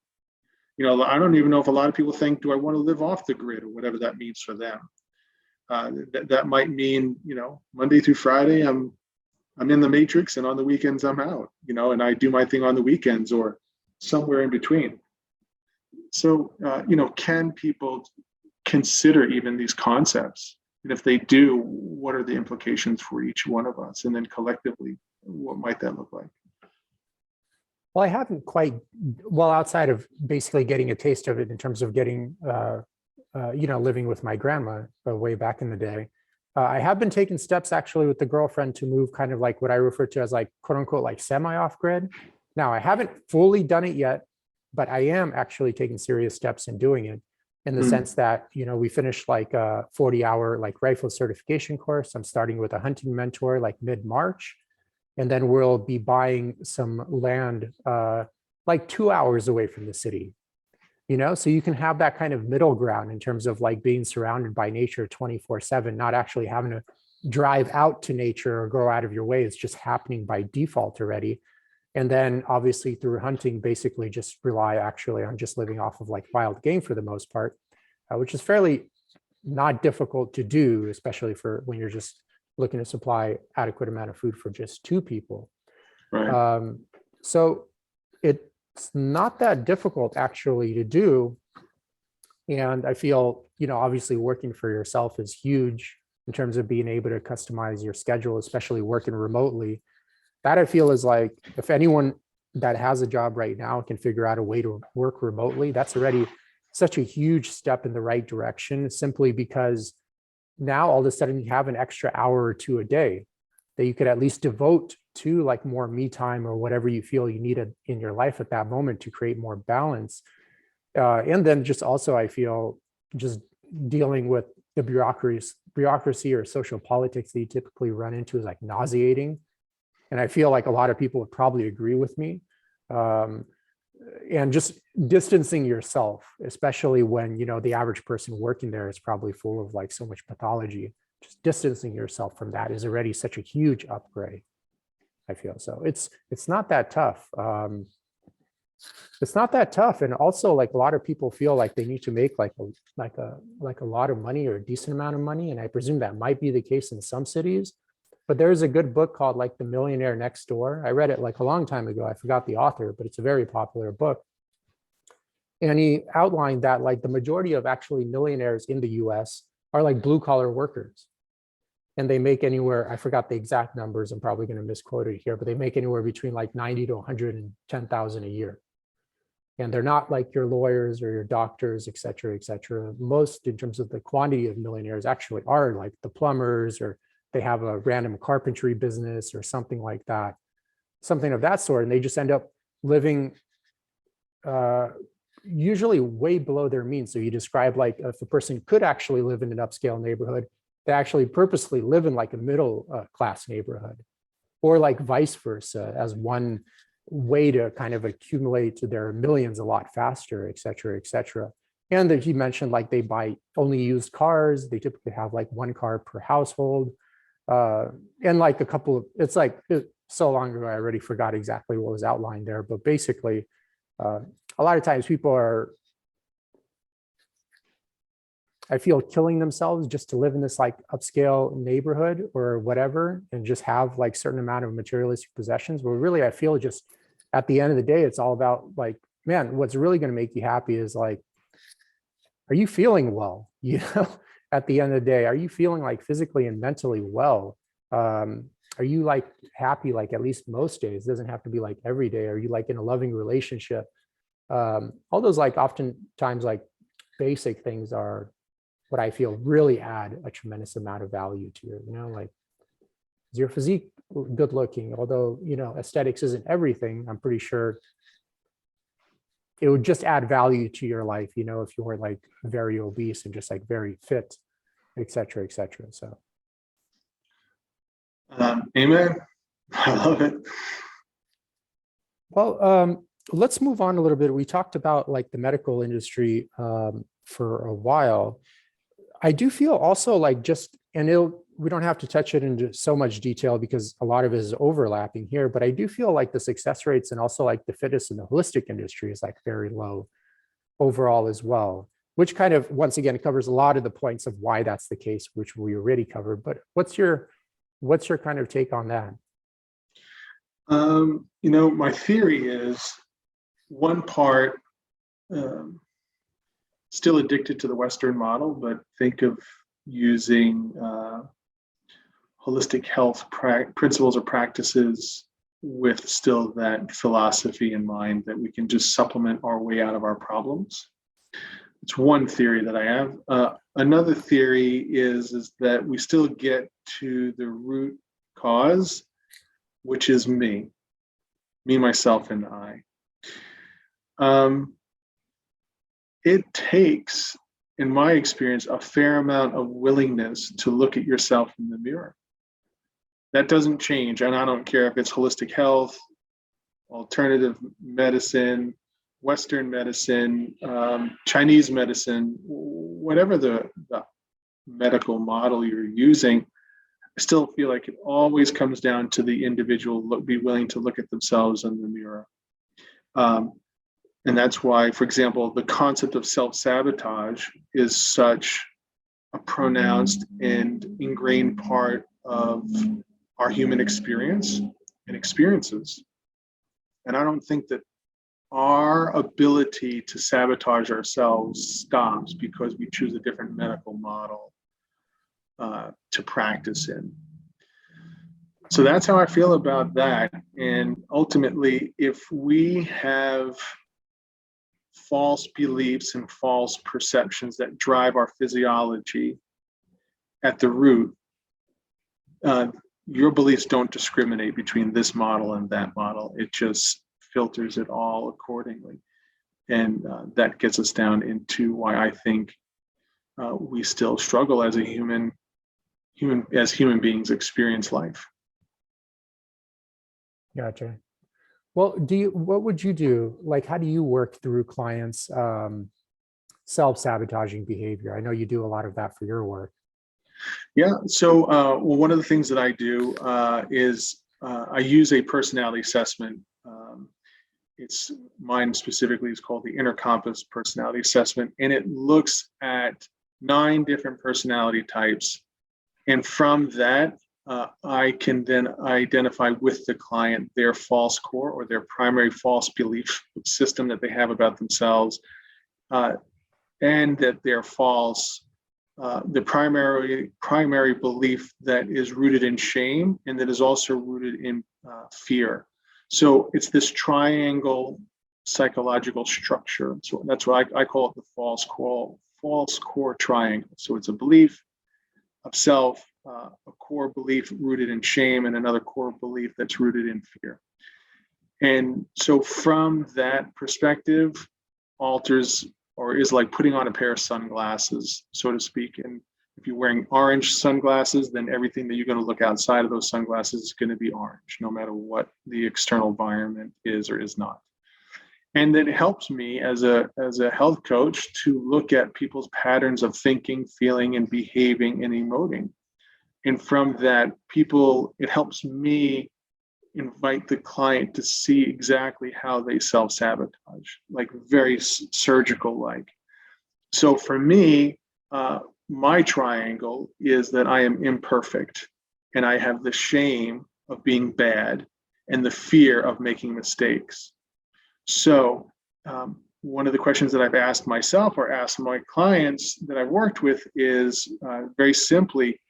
I don't even know if a lot of people think, do I want to live off the grid, or whatever that means for them. That might mean, Monday through Friday, I'm in the matrix, and on the weekends I'm out, and I do my thing on the weekends or somewhere in between. So, can people consider even these concepts? And if they do, what are the implications for each one of us? And then collectively, what might that look like? Well, I haven't quite, outside of basically getting a taste of it in terms of getting, living with my grandma way back in the day. I have been taking steps actually with the girlfriend to move kind of like what I refer to as like, quote unquote, like semi off grid. Now, I haven't fully done it yet, but I am actually taking serious steps in doing it in the sense that, we finished like a 40-hour like rifle certification course. I'm starting with a hunting mentor like mid-March. And then we'll be buying some land like 2 hours away from the city, so you can have that kind of middle ground in terms of like being surrounded by nature 24/7, not actually having to drive out to nature or go out of your way. It's just happening by default already. And then obviously through hunting, basically just rely actually on just living off of like wild game for the most part, which is fairly not difficult to do, especially for when you're just looking to supply adequate amount of food for just two people. Right. So It's not that difficult actually to do. And I feel, obviously working for yourself is huge in terms of being able to customize your schedule, especially working remotely. That I feel is like, if anyone that has a job right now can figure out a way to work remotely, that's already such a huge step in the right direction, simply because now all of a sudden you have an extra hour or two a day that you could at least devote to like more me time or whatever you feel you needed in your life at that moment to create more balance. And then just also, I feel just dealing with the bureaucracy or social politics that you typically run into is like nauseating. And I feel like a lot of people would probably agree with me. And just distancing yourself, especially when, the average person working there is probably full of like so much pathology, just distancing yourself from that is already such a huge upgrade, I feel. So it's not that tough. It's not that tough. And also, like, a lot of people feel like they need to make like a lot of money or a decent amount of money. And I presume that might be the case in some cities. But there's a good book called like The Millionaire Next Door. I read it like a long time ago. I forgot the author, but it's a very popular book. And he outlined that like the majority of actually millionaires in the US are like blue collar workers. And they make anywhere, I forgot the exact numbers, I'm probably going to misquote it here, but they make anywhere between like 90 to 110,000 a year. And they're not like your lawyers or your doctors, et cetera, et cetera. Most, in terms of the quantity of millionaires, actually are like the plumbers, or they have a random carpentry business or something like that, something of that sort. And they just end up living usually way below their means. So you describe like if a person could actually live in an upscale neighborhood, they actually purposely live in like a middle class neighborhood, or like vice versa, as one way to kind of accumulate their millions a lot faster, et cetera, et cetera. And that he mentioned like they buy only used cars. They typically have like one car per household. And like a couple of, so long ago, I already forgot exactly what was outlined there, but basically a lot of times people are, I feel, killing themselves just to live in this like upscale neighborhood or whatever, and just have like certain amount of materialistic possessions. But really, I feel just at the end of the day, it's all about like, man, what's really going to make you happy is like, are you feeling well? At the end of the day, are you feeling like physically and mentally well? Are you like happy, like at least most days? It doesn't have to be like every day. Are you like in a loving relationship? All those like oftentimes like basic things are what I feel really add a tremendous amount of value to you. Like, is your physique good looking? Although, aesthetics isn't everything, I'm pretty sure it would just add value to your life, if you were like very obese and just like very fit, et cetera, et cetera. So. Amen. I love it. Well, let's move on a little bit. We talked about like the medical industry for a while. I do feel also like we don't have to touch it into so much detail because a lot of it is overlapping here, but I do feel like the success rates and also like the fitness in the holistic industry is like very low overall as well, which kind of, once again, covers a lot of the points of why that's the case, which we already covered. But what's your kind of take on that? My theory is one part still addicted to the Western model, but think of using holistic health principles or practices with still that philosophy in mind that we can just supplement our way out of our problems. It's one theory that I have. Another theory is that we still get to the root cause, which is me, myself, and I. It takes, in my experience, a fair amount of willingness to look at yourself in the mirror. That doesn't change, and I don't care if it's holistic health, alternative medicine, Western medicine, Chinese medicine, whatever the medical model you're using. I still feel like it always comes down to the individual be willing to look at themselves in the mirror. And that's why, for example, the concept of self-sabotage is such a pronounced and ingrained part of our human experience and experiences. And I don't think that our ability to sabotage ourselves stops because we choose a different medical model to practice in. So that's how I feel about that. And ultimately, if we have false beliefs and false perceptions that drive our physiology at the root, your beliefs don't discriminate between this model and that model. It just filters it all accordingly. And that gets us down into why I think we still struggle as human beings experience life. Gotcha. Well, what would you do? Like, how do you work through clients' self-sabotaging behavior? I know you do a lot of that for your work. Yeah. So, well, one of the things that I do is I use a personality assessment. It's mine specifically is called the Inner Compass Personality Assessment, and it looks at 9 different personality types. And from that, I can then identify with the client their false core or their primary false belief system that they have about themselves, and that their false, the primary belief that is rooted in shame and that is also rooted in fear. So it's this triangle psychological structure. So that's why I call it the false core triangle. So it's a belief of self, a core belief rooted in shame, and another core belief that's rooted in fear. And so from that perspective, alters or is like putting on a pair of sunglasses, so to speak. And if you're wearing orange sunglasses, then everything that you're going to look outside of those sunglasses is going to be orange, no matter what the external environment is or is not. And that helps me as a health coach to look at people's patterns of thinking, feeling, and behaving and emoting. And from that, it helps me invite the client to see exactly how they self-sabotage, like very surgical-like. So for me, my triangle is that I am imperfect, and I have the shame of being bad and the fear of making mistakes. So one of the questions that I've asked myself or asked my clients that I've worked with is very simply,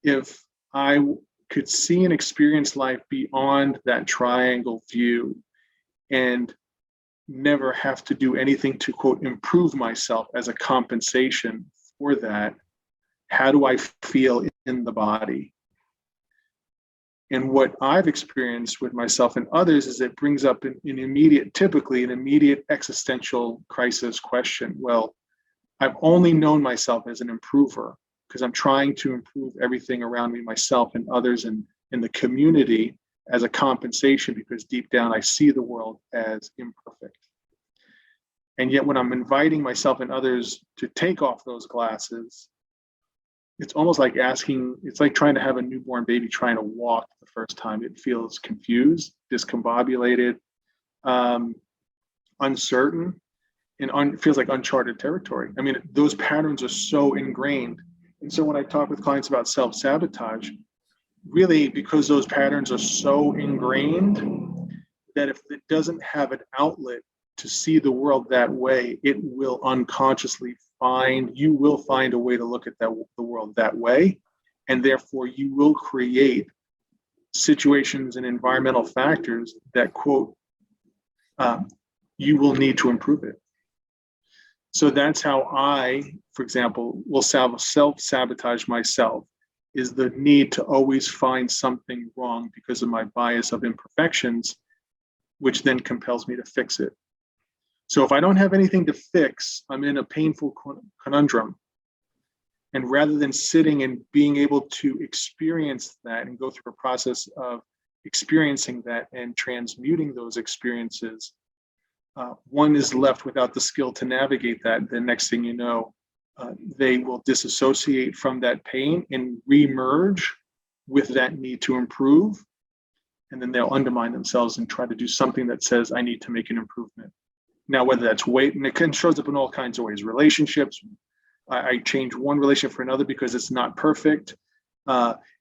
if I could see and experience life beyond that triangle view and never have to do anything to, quote, improve myself as a compensation for that, how do I feel in the body? And what I've experienced with myself and others is it brings up typically an immediate existential crisis question. Well, I've only known myself as an improver because I'm trying to improve everything around me, myself and others and in the community, as a compensation, because deep down I see the world as imperfect. And yet when I'm inviting myself and others to take off those glasses, it's almost like it's like trying to have a newborn baby trying to walk the first time. It feels confused, discombobulated, uncertain, and feels like uncharted territory. I mean, those patterns are so ingrained. And so when I talk with clients about self-sabotage, really because those patterns are so ingrained that if it doesn't have an outlet to see the world that way, it will unconsciously you will find a way to look at the world that way. And therefore you will create situations and environmental factors that, quote, you will need to improve it. So that's how I, for example, will self-sabotage myself, is the need to always find something wrong because of my bias of imperfections, which then compels me to fix it. So if I don't have anything to fix, I'm in a painful conundrum. And rather than sitting and being able to experience that and go through a process of experiencing that and transmuting those experiences, one is left without the skill to navigate that. The next thing you know, they will disassociate from that pain and re-merge with that need to improve. And then they'll undermine themselves and try to do something that says, I need to make an improvement. Now, whether that's weight, and it shows up in all kinds of ways. Relationships, I change one relationship for another because it's not perfect.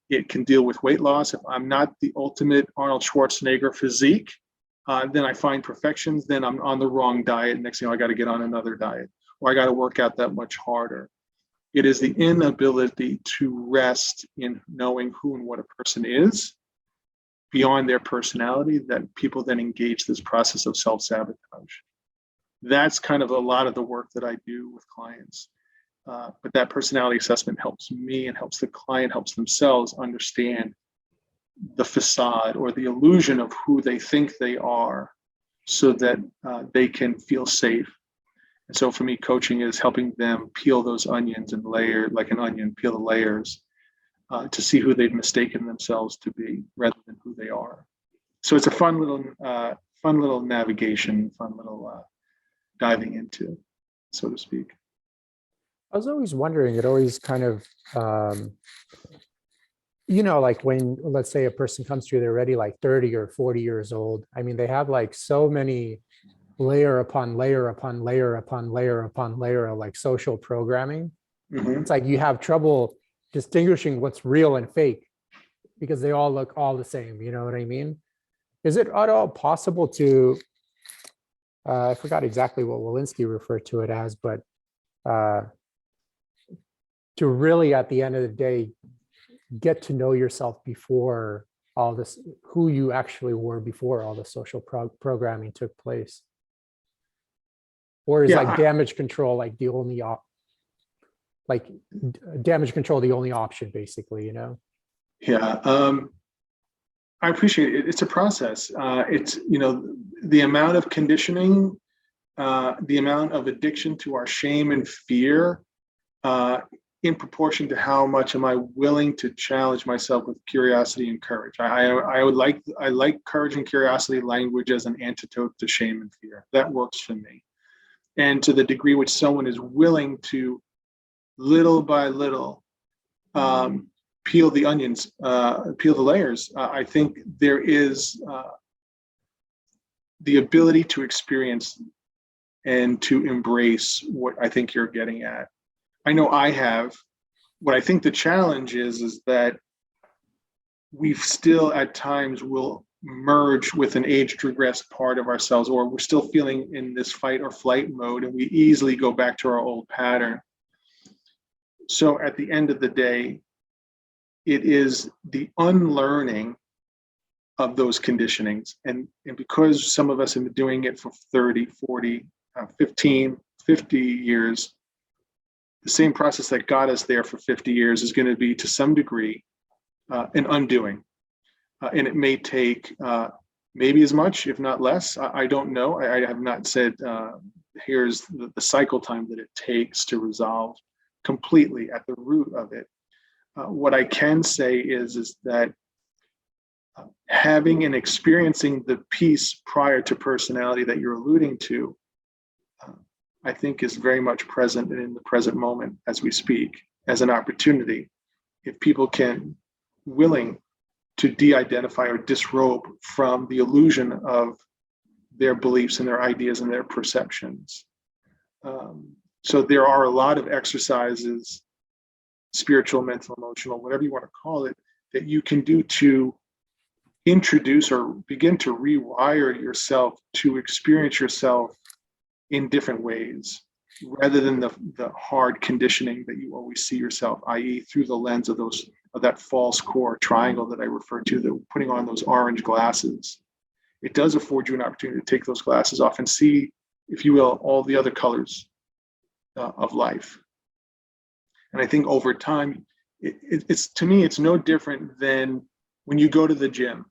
It can deal with weight loss. If I'm not the ultimate Arnold Schwarzenegger physique, then I find perfections, then I'm on the wrong diet. Next thing I got to get on another diet, or I got to work out that much harder. It is the inability to rest in knowing who and what a person is beyond their personality that people then engage this process of self-sabotage. That's kind of a lot of the work that I do with clients. But that personality assessment helps me and helps the client, helps themselves understand the facade or the illusion of who they think they are so that they can feel safe. And so for me, coaching is helping them peel those onions and layer, like an onion, peel the layers to see who they've mistaken themselves to be rather than who they are. So it's a fun little navigation, fun little diving into, so to speak. I was always wondering, it always kind of, like when, let's say a person comes to you, they're already like 30 or 40 years old. I mean, they have like so many layer upon layer upon layer upon layer upon layer of like social programming. Mm-hmm. It's like you have trouble distinguishing what's real and fake because they all look all the same. You know what I mean? Is it at all possible to, I forgot exactly what Walensky referred to it as, but to really, at the end of the day, get to know yourself before all this, who you actually were before all the social programming took place? Or is like damage control like the only damage control the only option, basically, you know? Yeah, I appreciate it. It's a process. It's, the amount of conditioning, the amount of addiction to our shame and fear, in proportion to how much am I willing to challenge myself with curiosity and courage. I like courage and curiosity language as an antidote to shame and fear. That works for me. And to the degree which someone is willing to, little by little, peel the onions, peel the layers, I think there is the ability to experience and to embrace what I think you're getting at. I know I have. What I think the challenge is that we still at times will merge with an aged regressed part of ourselves, or we're still feeling in this fight or flight mode, and we easily go back to our old pattern. So at the end of the day, it is the unlearning of those conditionings. And because some of us have been doing it for 30, 40, 15, 50 years, the same process that got us there for 50 years is going to be, to some degree, an undoing. And it may take maybe as much, if not less. I don't know. I have not said, here's the cycle time that it takes to resolve completely at the root of it. What I can say is that having and experiencing the peace prior to personality that you're alluding to, I think is very much present and in the present moment as we speak, as an opportunity. If people can willing to de-identify or disrobe from the illusion of their beliefs and their ideas and their perceptions. So there are a lot of exercises, spiritual, mental, emotional, whatever you want to call it, that you can do to introduce or begin to rewire yourself to experience yourself in different ways, rather than the hard conditioning that you always see yourself, i.e. through the lens of that false core triangle that I referred to, the putting on those orange glasses. It does afford you an opportunity to take those glasses off and see, if you will, all the other colors of life. And I think over time, it's to me, it's no different than when you go to the gym.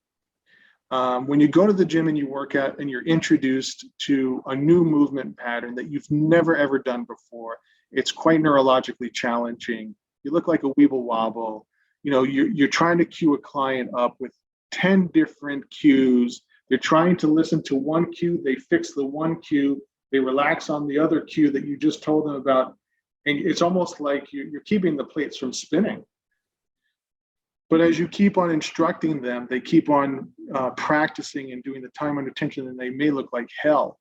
When you go to the gym and you work out and you're introduced to a new movement pattern that you've never ever done before, it's quite neurologically challenging. You look like a weeble wobble. You're trying to cue a client up with 10 different cues. They're trying to listen to one cue. They fix the one cue. They relax on the other cue that you just told them about. And it's almost like you're keeping the plates from spinning. But as you keep on instructing them, they keep on practicing and doing the time under tension, and they may look like hell.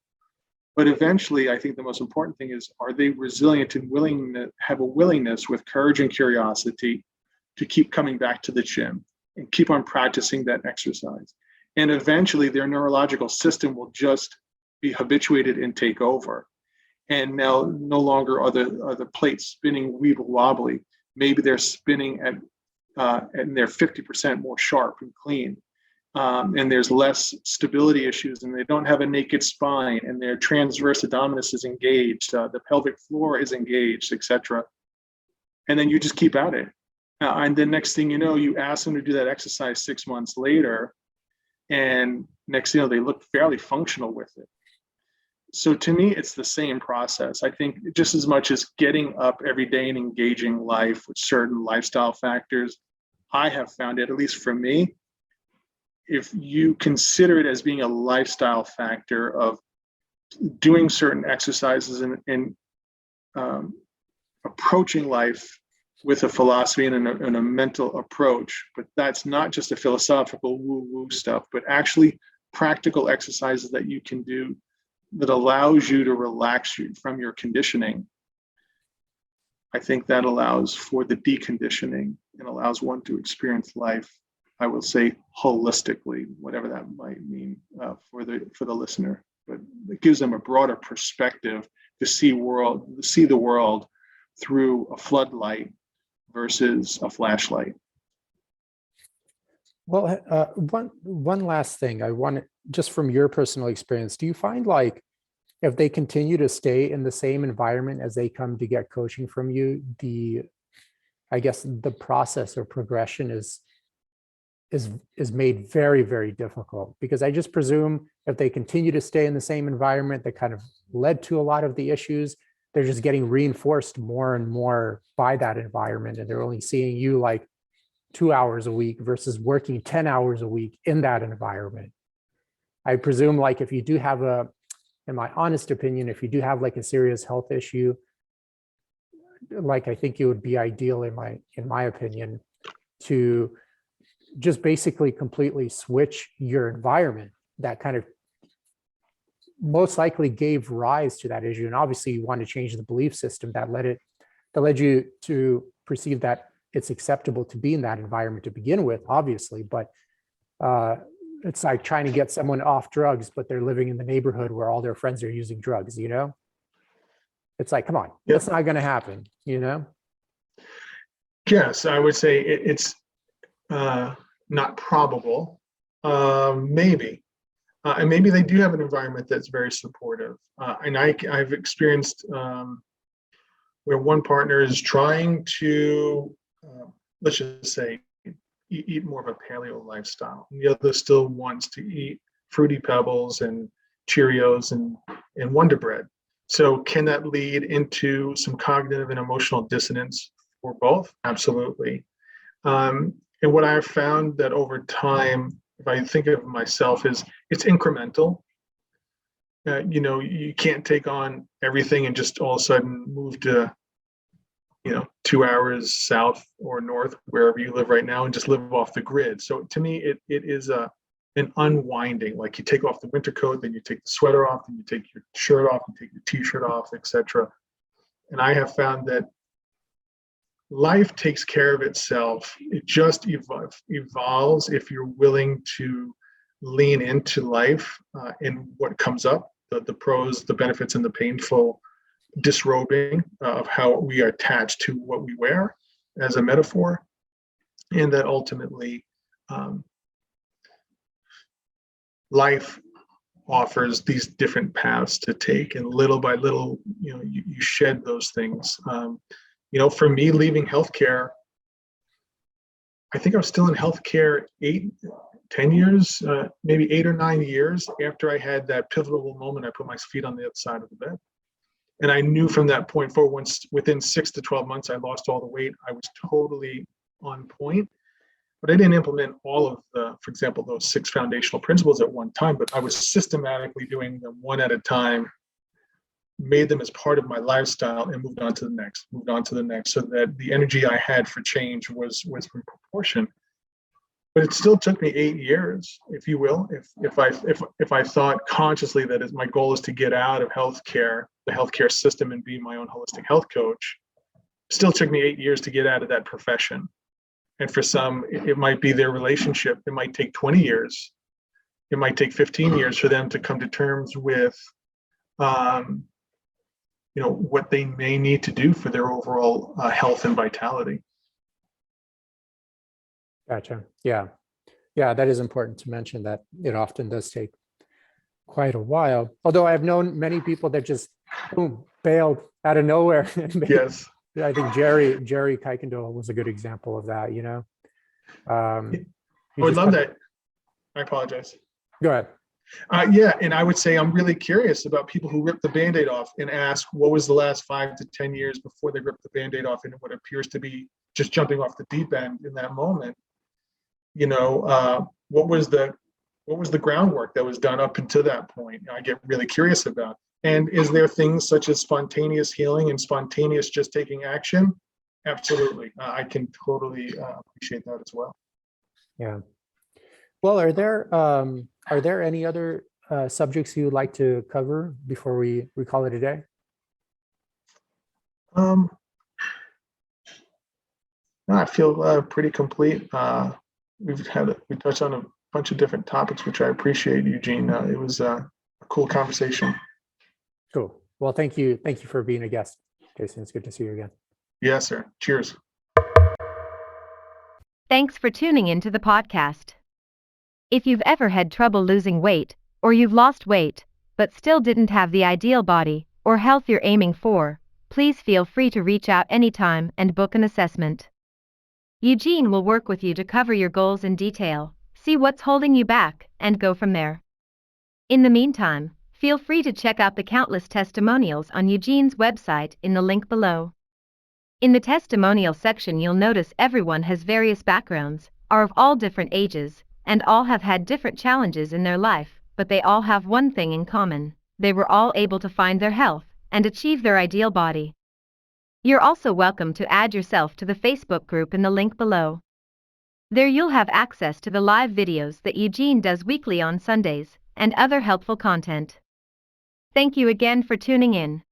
But eventually, I think the most important thing is, are they resilient and willing to have a willingness with courage and curiosity to keep coming back to the gym and keep on practicing that exercise? And eventually their neurological system will just be habituated and take over. And now no longer are the plates spinning weeble wobbly. Maybe they're spinning and they're 50% more sharp and clean. And there's less stability issues, and they don't have a naked spine, and their transverse abdominis is engaged, the pelvic floor is engaged, etc. And then you just keep at it. And the next thing you know, you ask them to do that exercise 6 months later, and next thing you know, they look fairly functional with it. So to me, it's the same process. I think just as much as getting up every day and engaging life with certain lifestyle factors, I have found it, at least for me, if you consider it as being a lifestyle factor of doing certain exercises and approaching life with a philosophy and a mental approach, but that's not just a philosophical woo-woo stuff, but actually practical exercises that you can do that allows you to relax you from your conditioning. I think that allows for the deconditioning and allows one to experience life, I will say, holistically, whatever that might mean for the listener. But it gives them a broader perspective to see the world through a floodlight versus a flashlight. Well, one last thing I want, just from your personal experience, do you find like if they continue to stay in the same environment as they come to get coaching from you, I guess the process or progression is made very, very difficult? Because I just presume if they continue to stay in the same environment that kind of led to a lot of the issues, they're just getting reinforced more and more by that environment, and they're only seeing you like 2 hours a week versus working 10 hours a week in that environment. I presume like if you do have in my honest opinion, if you do have like a serious health issue, like I think it would be ideal in my opinion to just basically completely switch your environment that kind of most likely gave rise to that issue. And obviously you want to change the belief system that led you to perceive that it's acceptable to be in that environment to begin with, obviously, but it's like trying to get someone off drugs, but they're living in the neighborhood where all their friends are using drugs, you know? It's like, come on, that's not going to happen, you know? Yes, I would say it's not probable, maybe. And maybe they do have an environment that's very supportive. And I've experienced where one partner is trying to, let's just say, eat more of a paleo lifestyle. And the other still wants to eat Fruity Pebbles and Cheerios and Wonder Bread. So can that lead into some cognitive and emotional dissonance for both? Absolutely. And what I've found that over time, if I think of myself, is it's incremental. You can't take on everything and just all of a sudden move to 2 hours south or north, wherever you live right now, and just live off the grid. So to me, it is an unwinding. Like you take off the winter coat, then you take the sweater off, then you take your shirt off, you take your t-shirt off, etc. And I have found that life takes care of itself. It just evolves if you're willing to lean into life and what comes up, the pros, the benefits, and the painful disrobing of how we are attached to what we wear as a metaphor. And that ultimately life offers these different paths to take, and little by little, you shed those things. For me, leaving healthcare, I think I was still in healthcare 10 years, maybe 8 or 9 years after I had that pivotal moment. I put my feet on the other side of the bed. And I knew from that point forward, within 6 to 12 months, I lost all the weight. I was totally on point. But I didn't implement all of for example, those 6 foundational principles at one time, but I was systematically doing them one at a time, made them as part of my lifestyle, and moved on to the next, so that the energy I had for change was in proportion. But it still took me 8 years, if you will. If I thought consciously that my goal is to get out of healthcare, the healthcare system, and be my own holistic health coach, it still took me 8 years to get out of that profession. And for some, it might be their relationship. It might take 20 years it might take 15 years for them to come to terms with, what they may need to do for their overall health and vitality. Gotcha. Yeah. Yeah, that is important to mention, that it often does take quite a while. Although I've known many people that just boom, bailed out of nowhere. Yes. I think Jerry Kuykendall was a good example of that, you know. I would love that. I apologize. Go ahead. Yeah, and I would say I'm really curious about people who rip the Band-Aid off and ask what was the last 5 to 10 years before they ripped the Band-Aid off, and what appears to be just jumping off the deep end in that moment. What was the groundwork that was done up until that point? I get really curious about. And is there things such as spontaneous healing and spontaneous just taking action? Absolutely. I can totally appreciate that as well. Yeah. Well, are there any other subjects you would like to cover before we call it a day? No, I feel pretty complete. We touched on a bunch of different topics, which I appreciate, Eugene. It was a cool conversation. Cool. Well, thank you for being a guest, Jason. It's good to see you again. Yes, sir. Cheers. Thanks for tuning into the podcast. If you've ever had trouble losing weight, or you've lost weight, but still didn't have the ideal body or health you're aiming for, please feel free to reach out anytime and book an assessment. Eugene will work with you to cover your goals in detail, see what's holding you back, and go from there. In the meantime, feel free to check out the countless testimonials on Eugene's website in the link below. In the testimonial section, you'll notice everyone has various backgrounds, are of all different ages, and all have had different challenges in their life, but they all have one thing in common: they were all able to find their health and achieve their ideal body. You're also welcome to add yourself to the Facebook group in the link below. There you'll have access to the live videos that Eugene does weekly on Sundays, and other helpful content. Thank you again for tuning in.